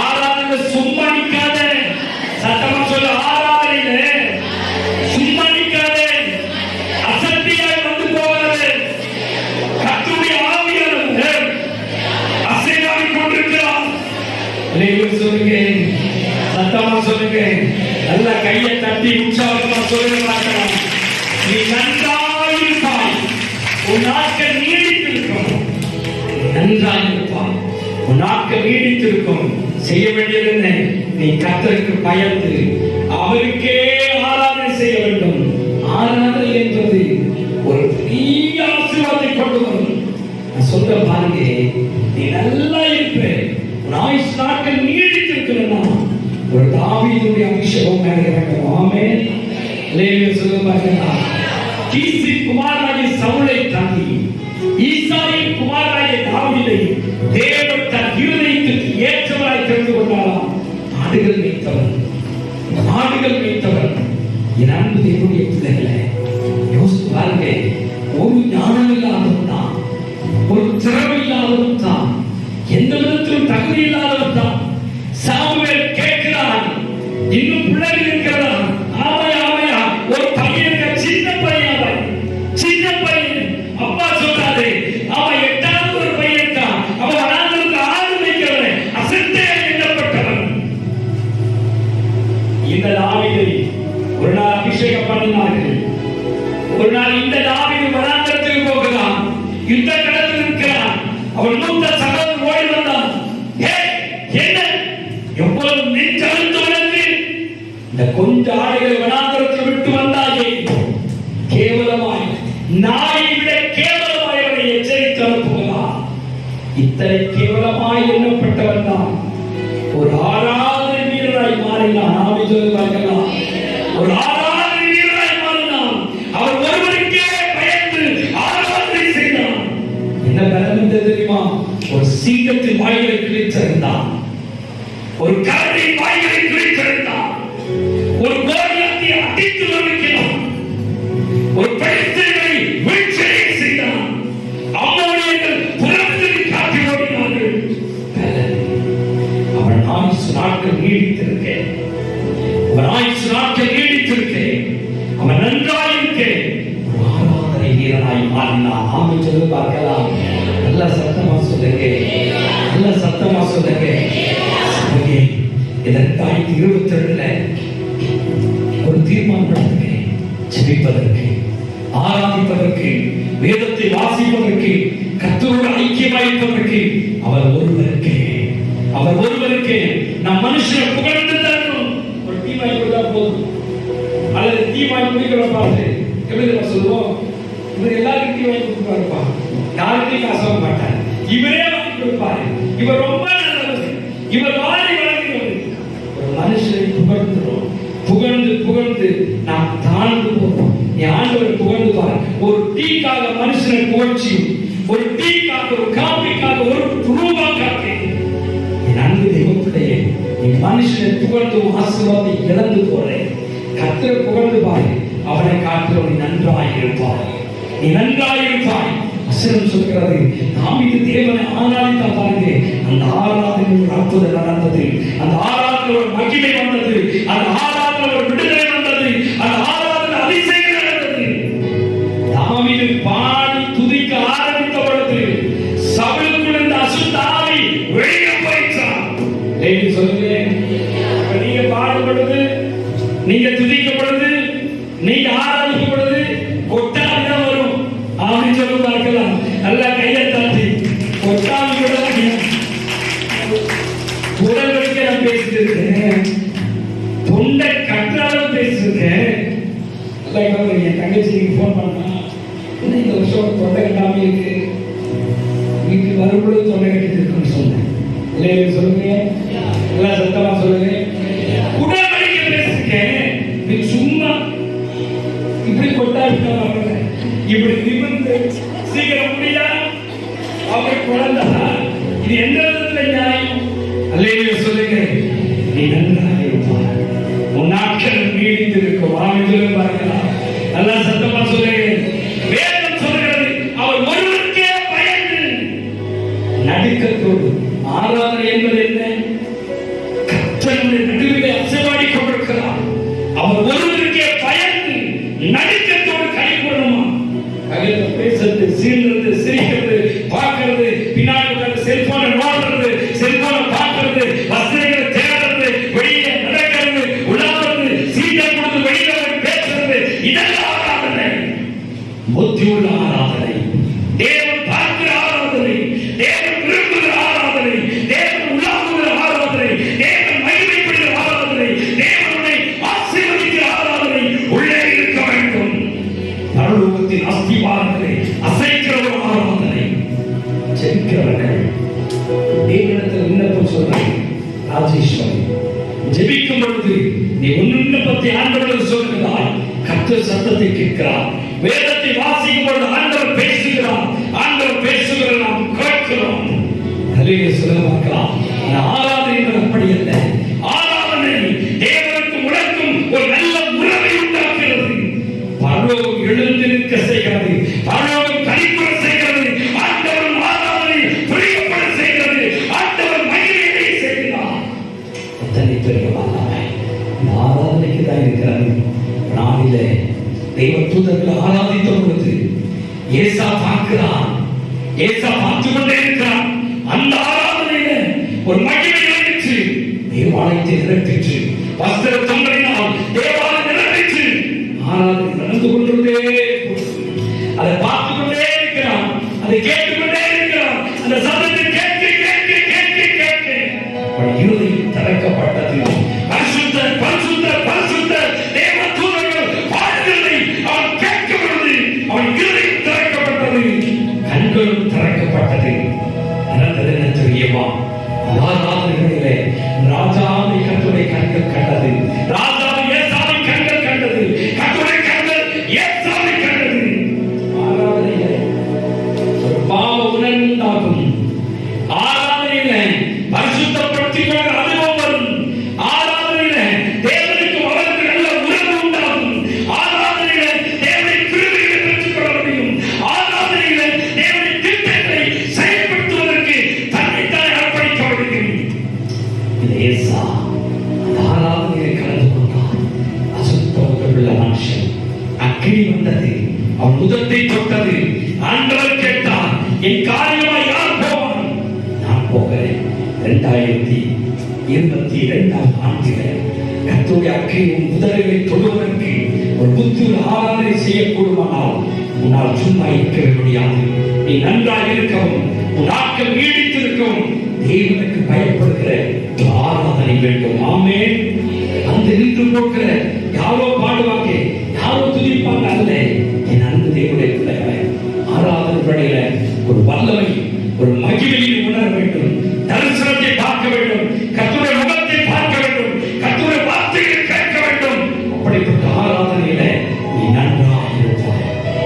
ஆராதனை சும்மா நிக்காத. சத்தமா சொல்ல, ஆராதனையில சும்மா நிக்காத, அசத்தியாய் வந்து போகாத. கர்த்தருடைய ஆவியானவர் அசைவாடிக் கொண்டிருக்கிறார். அல்லேலூயா சொல்லுங்க, சத்தமா சொல்லுங்க, நல்ல கையை தட்டி உற்சாகமா சொல்லுங்க பார்க்கலாம். நீ நன்றாயிருப்பாய், உன் நாட்கள் நீடித்திருக்கும். நன்றாயிருப்பாய், உன் நாட்கள் நீடித்திருக்கும். செய்ய வேண்டியது நீ கர்த்தருக்கு பயந்து அவருக்கே ஆராதனை செய்ய வேண்டும். ஆராதனை என்பது ஒரு பெரிய ஆசீர்வாதத்தை கொண்டு வரும். நான் சொல்ற பாருங்க, நீ நல்லா இருப்ப, உன் ஆயுஷ் நாட்கள் நீடித்திருக்கணும்னா ஒரு தாவீதுடைய அபிஷேகம் மேலே வேண்டும். ஆமென். லேவியர் சொல்லுவாங்க, கீசி குமாரனாகிய சவுலை தாண்டி ஈசாயின் குமாரனாகிய தாவீதை தேவன் தன் இருதயத்துக்கு ஏற்றவராய் தெரிந்து கொண்டாராம். ஆடுகள் மேய்த்தவன், ஆடுகள் மேய்த்தவன். என் அன்பு தேவனுடைய பிள்ளைகளை யோசித்து பாருங்க. ஒரு ஞானம் இல்லாதவன் தான், ஒரு திறமை இல்லாதவன் தான், எந்த விதத்திலும் தகுதி இல்லாதவன் தான். சாமுவேல் கேட்கிறான், இன்னும் பிள்ளைகள் இருக்கிறதா? ஆமையா ஆமையா, ஒரு பையன், சின்ன பையன், சின்ன பையன். அப்பா சொல்றாரு, அவன் 8வது ஒரு பையன் தான். அவன் வனாந்தரத்தில் ஆடு மேய்க்கிறவன், அசட்டே எண்ணப்பட்டவன். இந்த தாவீதை ஒரு நாள் அபிஷேகம் பண்ணினார்கள். ஒரு நாள் இந்த தாவீது வனாந்தரத்துக்கு போகிறான், யுத்த களத்தில் இருக்கிறான். அவன் மூத்த சகோதரன் ஓடி வந்தான். என்ன எவ்வளவு நெஞ்சழுத்து உனக்கு? இந்த கொஞ்ச ஆடுகளை வனாந்தரத்தில் விட்டு வந்தாயே, கேவலமாய், நாயை விட கேவலமாய் அவனை எச்சரித்து அனுப்புகிறான். இத்தனை கேவலமாய் எண்ணப்பட்டவன் தான் ஒரு ஆராதனை வீரராய் மாறினான். ஆமென் சொல்லுவார்களா? ஒரு ஆராதனை வீரராய் மாறினான். அவர் ஒருவருக்கே பயந்து ஆராதனை செய்தான். என்ன பலம் தெரியுமா? ஒரு சிங்கத்தின் வாய்களை கிழித்திருந்தான், ஒரு கரடி வாய்களை கிழித்திருந்தான், ஒரு கோலியாத்தை அடித்து நொறுக்கினான், ஒரு பெலிஸ்தரை வீழ்ச்சியை செய்தான். அம்மோனியர்கள் புறத்தில் காட்டி ஓடினார்கள். அவன் ஆயுசு நாட்கள் நீடித்திருக்கேன், அவன் ஆயுசு நாட்கள் நீடித்திருக்கேன், அவன் நன்றாயிருக்கேன். ஒரு ஆராதனை வீரனாய் மாறினான். ஆமென் சொல்லி பார்க்கலாம். நல்ல சத்தமா சொல்லுங்க, நல்ல சத்தமா சொல்லுங்க. இதற்காக 22 ஒரு தீர்மானம் நடத்துகிறேன். ஜெபிப்பதற்கு, ஆராதிப்பதற்கு, வேதத்தை வாசிப்பதற்கு, கர்த்தரோடு ஐக்கியமாயிருப்பதற்கு அவர் ஒருவருக்கு, அவர் ஒருவருக்கு. நாம் மனுஷனை புகழ்ந்து தரணும். ஒரு டீ வாங்கி கொடுத்தா போதும், அல்லது டீ வாங்கி குடிக்கிற பார்த்து எப்படி நம்ம சொல்லுவோம்? இவர் எல்லாருக்கும் டீ வாங்கி கொடுப்பாருப்பா, யாருக்கும் காசு வாங்க மாட்டார், இவரே வாங்கி கொடுப்பாரு, இவர் ரொம்ப நல்லவர், இவர் வாரி வழங்குகிறது. ஒரு மனுஷனை புகழ்ந்துடும், புகழ்ந்து புகழ்ந்து நாம் தாழ்ந்து போறோம். நீ ஆண்டவர் புகழ்ந்து பாரு. ஒரு டீக்காக மனுஷனை புகழ்ச்சியும், ஒரு டீக்காக, ஒரு காபிக்காக, ஒரு ரூபாக்காக. என் அன்பு தெய்வத்திலேயே நீ மனுஷனை புகழ்ந்து ஆசீர்வாதத்தை இழந்து போறேன். கர்த்தரை புகழ்ந்து பாரு, அவனை காட்டுற நீ நன்றாயிருப்பாய், நீ நன்றாயிருப்பாய். வசனம் சொல்கிறது, தாவீது தேவனை ஆராதித்த பாருங்க. அந்த ஆராதனை ஒரு அற்புதம் நடந்தது, அந்த ஆராதனை ஒரு மகிமை வந்தது, அந்த ஆராதனை ஒரு விடுதலை வந்தது, அந்த ஆராதனை அதிசயம் நடந்தது. தாவீது பாடி துதிக்க ஆரம்பித்த பொழுது சவுலுக்குள் இருந்த அசுத்த ஆவி வெளியே போயிச்சான். சொல்லுங்க, நீங்க பாடும் பொழுது, நீங்க துதிக்கும் பொழுது, நீங்க ஆராதிக்கும் பொழுது கொட்டாவிதான் வரும். ஆமென் சொல்லுங்க பார்க்கலாம். நல்லா கையை தட்டி கொட்டாவி கூட குரல் வரைக்கும் நான் பேசிட்டு இருக்கேன், தொண்டை கற்றாலும் பேசிருக்கேன். என் தங்கச்சிக்கு போன் பண்ணா, என்ன இந்த வருஷம் தொண்டை கட்டாம இருக்கு, வீட்டுக்கு வரும்பொழுது தொண்டை கட்டிட்டு இருக்குன்னு சொன்னேன். இல்லையா சொல்லுங்க, எல்லாம் சத்தமா சொல்லுங்க. குடல் வரைக்க பேசிருக்கேன். நீ சும்மா இப்படி கொட்டாவிட்டா இப்படி நிமிர்ந்து சீக்கிரம் முடியா அப்படி குழந்தா, இது எந்த விதத்துல நியாயம்? அல்லேலூயா சொல்லுங்க. நீ நன்றாக இருப்பாய், உன் நாட்கள் நீடித்திருக்கும். ஆமென் பாருங்களா, நல்லா சத்தமா சொல்லுங்க. வேதம் சொல்கிறது அவர் ஒருவருக்கே பயந்து நடுக்கத்தோடு. ஆராதனை என்பது என்ன? கர்த்தருடைய நடுவிலே அசைவாடி கொண்டிருக்கிறார். அவர் ஒருவருக்கே பயந்து நடுக்கத்தோடு கைகொள்ளணுமா? கையில பேசுறது, சீல்றது, சிரிக்கிறது, பார்க்கிறது, பின்னாடி செல்போனை நோண்டுறது, செல்போனை பார்க்கிறது, வசதிகளை தேடுறது, வெளியே நடக்கிறது, உலாவது, சீட்டை கொடுத்து வெளியே பேசுறது, இதெல்லாம் ஆராதனை. புத்தியுள்ள ஆராதனை, தேவன் பார்க்கிற ஆராதனை, தேவன் விரும்புகிற ஆராதனை, தேவன் உலாவுகிற ஆராதனை, தேவன் மகிமைப்படுகிற ஆராதனை, தேவனை ஆசீர்வதிக்கிற ஆராதனை உள்ளே இருக்க வேண்டும். பரலோகத்தின் அஸ்திவாரங்களை அசைக்கிற ஒரு ஆராதனை. ஜெபிக்கிறவர்கள் தேவனிடத்தில் விண்ணப்பம் சொல்றாங்க. ராஜேஸ்வரி, ஜெபிக்கும் பொழுது நீ உன் விண்ணப்பத்தை ஆண்டவரிடம் சொல்கிறாய், கர்த்தர் சத்தத்தை கேட்கிறார். வேதத்தை வாசிக்கும் பொழுது ஆண்டவர் பேசுகிறார், ஆண்டவர் பேசுகிற நாம் கேட்கிறோம். அதிலே சொல்ல பார்க்கலாம். ஆராதனை அப்படி அல்ல. ஆராதனை தேவனுக்கு உனக்கும் ஒரு நல்ல உறவை உண்டாக்குகிறது. பரலோகம் எழுந்து நிற்க செய்கிறது, பரலோகம் கனிப்புற செய்கிறது, ஆண்டவர் ஆராதனை புரியப்பட செய்கிறது, ஆண்டவர் மகிமையை செய்கிறார். எத்தனை பெரிய வல்லமை ஆராதனைக்கு தான் இருக்கிறார். நாளிலே தெய்வ தூதர்கள் ஆராதித்த பொழுது ஏசா பார்க்கிறான், ஏசா பார்த்து கொண்டே இருக்கிறான். அந்த ஆராதனையில ஒரு மகிமை இருந்துச்சு. தேவாலயத்தை நிரப்பிச்சு, வஸ்திர தொங்கலினால் தேவாலயம் நிரப்பிச்சு, ஆராதனை நடந்து கொண்டே அதை பார்த்து கொண்டே இருக்கிறான், அதை கேட்டுக்கொண்டே இருக்கிறான். அந்த சத்தத்தை கேட்க கேட்க கேட்க கேட்க அவன் இருதயம் திறக்கப்பட்டது. பரிசுத்த பரிசுத்த பரிசுத்த தேவ தூதர்கள் பாடுகிறதை அவன் கேட்க பொழுது அவன் இருதயம் திறக்கப்பட்டது, கண்களும் திறக்கப்பட்டது. நடந்தது என்ன தெரியுமா? ஆராதனைகளிலே ராஜாவை கர்த்தருடைய கண்கள் கண்டது, ராஜாவை ஏசாவை கண்கள் கண்டது, கர்த்தருடைய கண்கள் ஏசாவை கண்டது. ஆராதனையிலே ஒரு பாவ உணர்வு உண்டாகும். ஆராதனையிலே பரிசுத்தப்படுத்திக் கொள்கிற அனுபவம் வரும். ஆராதனையிலே தேவனுக்கு அவருக்கு நல்ல உறவு உண்டாகும். ஆராதனையிலே தேவனை கிருபையை பெற்றுக் கொள்ள முடியும். ஆராதனையிலே தேவனை திட்டங்களை செயல்படுத்துவதற்கு தன்னைத்தான் அர்ப்பணிக்க முடியும். இது ஏசா ஆராதனையை கலந்து கொண்டான். அசுத்தமுள்ள மனுஷன். அக்கினி வந்தது, அவன் முதத்தை தொட்டது. ஆண்டவர் கேட்டார், என் காரியமாய் யார் போவான்? நான் போகிறேன். 2022 ஆண்டிலே கர்த்தருடைய அக்கினியின் முதலிலே தொடுவதற்கு ஒரு புத்தியுள்ள ஆராதனை செய்யக்கூடுமானால் உன்னால் சும்மா இருக்கவே முடியாது. நீ நன்றாக இருக்கவும், உன் நாட்கள் நீடித்திருக்கவும் தேவனுக்கு பயப்படுகிற ஆராதனை வேண்டும். ஆமென். அந்த நின்று போகிற யாரோ பாடுவாங்க, யாரோ துதிப்பாங்க அல்ல. என் அன்பு தேவனுடைய பிள்ளைகளை ஆராதனை படையில ஒரு வல்லமை, ஒரு மகிமையை உணர வேண்டும். தரிசனத்தை பார்க்க வேண்டும், கர்த்தருடைய முகத்தை பார்க்க வேண்டும், கர்த்தருடைய வார்த்தையை கேட்க வேண்டும். அப்படிப்பட்ட ஆராதனையில நீ நன்றாக இருப்பாய்.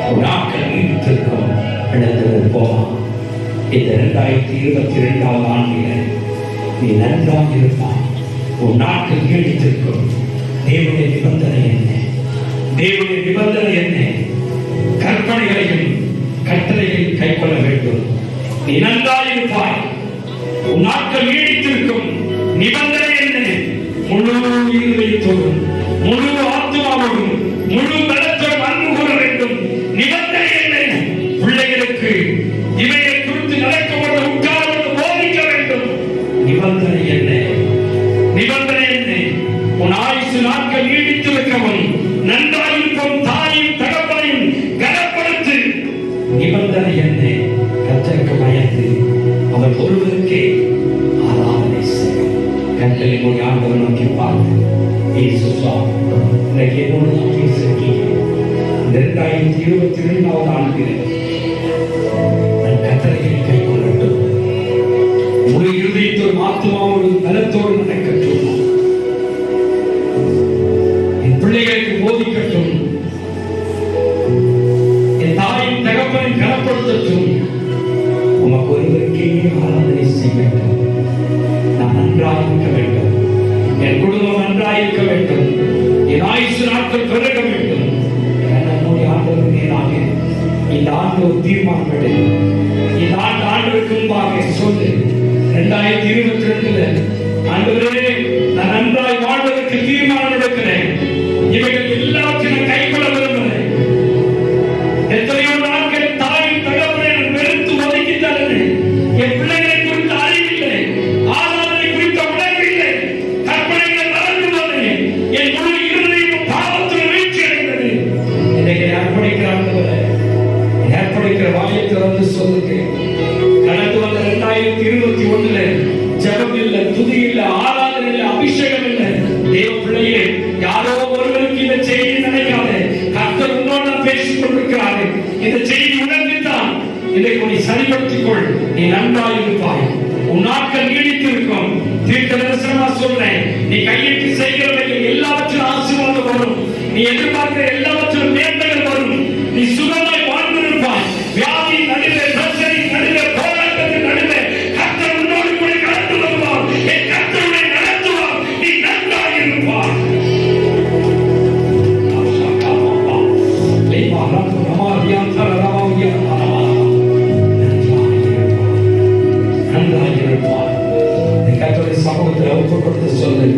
ஒரு நாட்கள் நீடித்திருக்கும் இடத்துல போமா. இந்த 2022 ஆண்டில நீ நன்றாக இருப்பாய். ஒரு நாட்கள் நீடித்திருக்கும். தேவனுடைய நிபந்தனை என்ன? தேவனுடைய நிபந்தனை என்ன? கற்பனைகளையும் கட்டளைகளையும் கைக்கொள்ள வேண்டும். நீ நன்றாக இருப்பாய். உன் நாட்கள் நீடித்திருக்கும். நிபந்தனை என்ன? முழு இருதயத்தோடும், முழு ஆத்துமாவோடும், முழு பலத்தோடும் அன்பு கூற வேண்டும். நிபந்தனை என்ன? பிள்ளைகளுக்கு இவையை குறித்து நடக்கப்பட்ட உட்கார்ந்து போதிக்க வேண்டும். நிபந்தனை என்ன? நிபந்தனை என்ன? உன் ஆயுசு நாட்கள் நீடித்திருக்கவும், நன்றாயிருக்கும் தாயும் தகப்பனையும் கனப்படுத்து. நிபந்தனை என்ன? கர்த்தருக்கு பயந்து அவர் ஒருவருக்கே ஆராதனை செய்யும். கண்களை மூடி ஆண்டவர் நோக்கி பார்த்து, இயேசு சுவாமி, இன்னைக்கு என்னோடு நான் பேசியிருக்கீங்க. 2022 ஆண்டில் நான் கட்டளைகளை கை கொள்ளட்டும். முழு இருதயத்தோடு ஆத்துமாவோடு பலத்தோடு நடக்கட்டும். என் பிள்ளைகளுக்கு போதிக்கட்டும். என் தாயின் தகப்பனை கனப்படுத்தட்டும். உமக்கு ஒருவருக்கே ஆராதனை செய்ய வேண்டும். நான் நன்றாக இருக்க வேண்டும். என் குடும்பம் நன்றாக இருக்க வேண்டும். என் ஆயுசு ஆயுசு நாட்கள் பெருக வேண்டும். நம்முடைய ஆண்டவருக்கு நேராக இந்த ஆண்டு ஒரு தீர்மானம் எடு. இந்த ஆண்டவருக்கு முன்பாக சொல்லு, 2022 ஆண்டவரே, நான் நன்றாய் வாழ்வதற்கு தீர்மானம் எடுக்கிறேன். இவைகள் எல்லாவற்றையும் கைவிட விரும்புகிறேன். எத்தனையோ நாட்கள் தாயின் தகவலை வெறுத்து ஒதுக்கித்தார்கள். என் பிள்ளைகளை குறித்து அறிவில்லை, ஆராதனை குறித்த உணர்வில்லை, கற்பனைகளை மறந்துள்ளது. என் முழு இருதயம் பாவத்தில் வீழ்ச்சி அடைந்தது. இதை அர்ப்பணிக்கிறார்கள். ஏற்படுகிற வாயத்தை வந்து சொல்லுங்க. கடந்து வந்த 2021 ஜெபம் இல்லை, துதி இல்லை, ஆராதனை இல்லை, அபிஷேகம் இல்லை. தேவ பிள்ளையே, யாரோ ஒருவருக்கு இந்த செய்தி நினைக்காதே. கர்த்தர் உன்னோடு பேசிக் கொண்டிருக்கிறாரு. இந்த செய்தி உணர்ந்துதான் இன்றைக்கு நீ சரிப்படுத்திக் கொள். நீ நன்றாய் இருப்பாய். உன் நாட்கள் நீடித்து இருக்கும். தீர்க்க தரிசனமா சொல்றேன், நீ கையிட்டு செய்கிறவர்கள் எல்லாவற்றும் ஆசீர்வாதம் வரும். நீ எதிர்பார்க்கிற எல்லாவற்றும் மேன்மைகள் வரும். நீ சுகமாய் வாழ்ந்திருப்பாய். வியாதி நடுவே, பிரச்சனை நடுவே, போராட்டத்தின் நடுவே கர்த்தர் உன்னோடு கூட கடந்து வருவார். என் கர்த்தருடைய நடத்துவார். நீ நன்றாய் இருப்பாய். நன்றாய் இருப்பாய். கர்த்தருடைய சமூகத்தில் ஒப்பு கொடுத்து சொல்லு,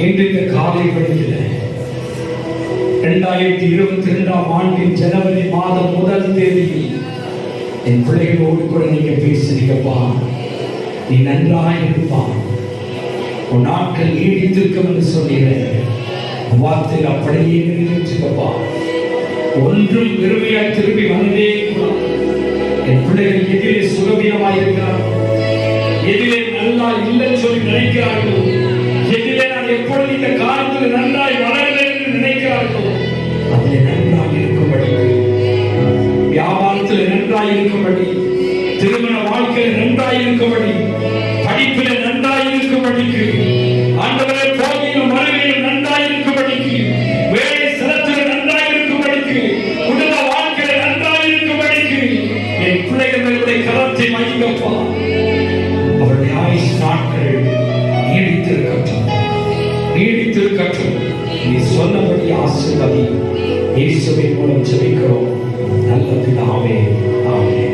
இன்றைக்கு காலை வேளையில 2022 ஆண்டின் ஜனவரி மாதம் 1 தேதியில் என் பிள்ளைகளோடு கூட நீங்க பேசுறீங்கப்பா. நீ நன்றாய் இருப்பா. உன் நாட்கள் நீடித்திருக்கும் என்று சொல்கிறேன். வார்த்தை அப்படியே நிறைவேற்றுங்கப்பா. ஒன்றும் பெருமையாய் திரும்பி வந்தே என் பிள்ளைகள் எதிலே சுகவீனமாய் இருக்கிறார், எதிலே நல்லா இல்லைன்னு சொல்லி நினைக்கிறார்களோ, எதிலே நான் எப்பொழுது இந்த காலத்தில் நன்றாய் வளரலை என்று நினைக்கிறார்களோ, அதில் நன்றாய் இருக்கும்படி, வியாபாரத்தில் நன்றாய் இருக்கும்படி, திருமண வாழ்க்கையில் நன்றாய் இருக்கும்படி, படிப்பில் நன்றாய் இருக்கும்படிக்கு, ஆண்டவரே போகையிலும் வருகையிலும் நன்றாய் இருக்கும்படிக்கு, வேலை ஸ்தலத்தில் நன்றாய் இருக்கும்படிக்கு, குடும்ப வாழ்க்கையில் நன்றாய் இருக்கும்படிக்கு என் பிள்ளைகளுடைய கரத்தை வைங்கப்பா. அவருடைய ஆயுஷ் நாட்கள் நீடித்திருக்கட்டும், நீடித்திருக்கட்டும். நீ சொன்னபடி ஆசீர்வதி. இயேசுவின் மூலம் ஜெபிக்கிறோம் நல்ல பிதாவே, ஆமென்.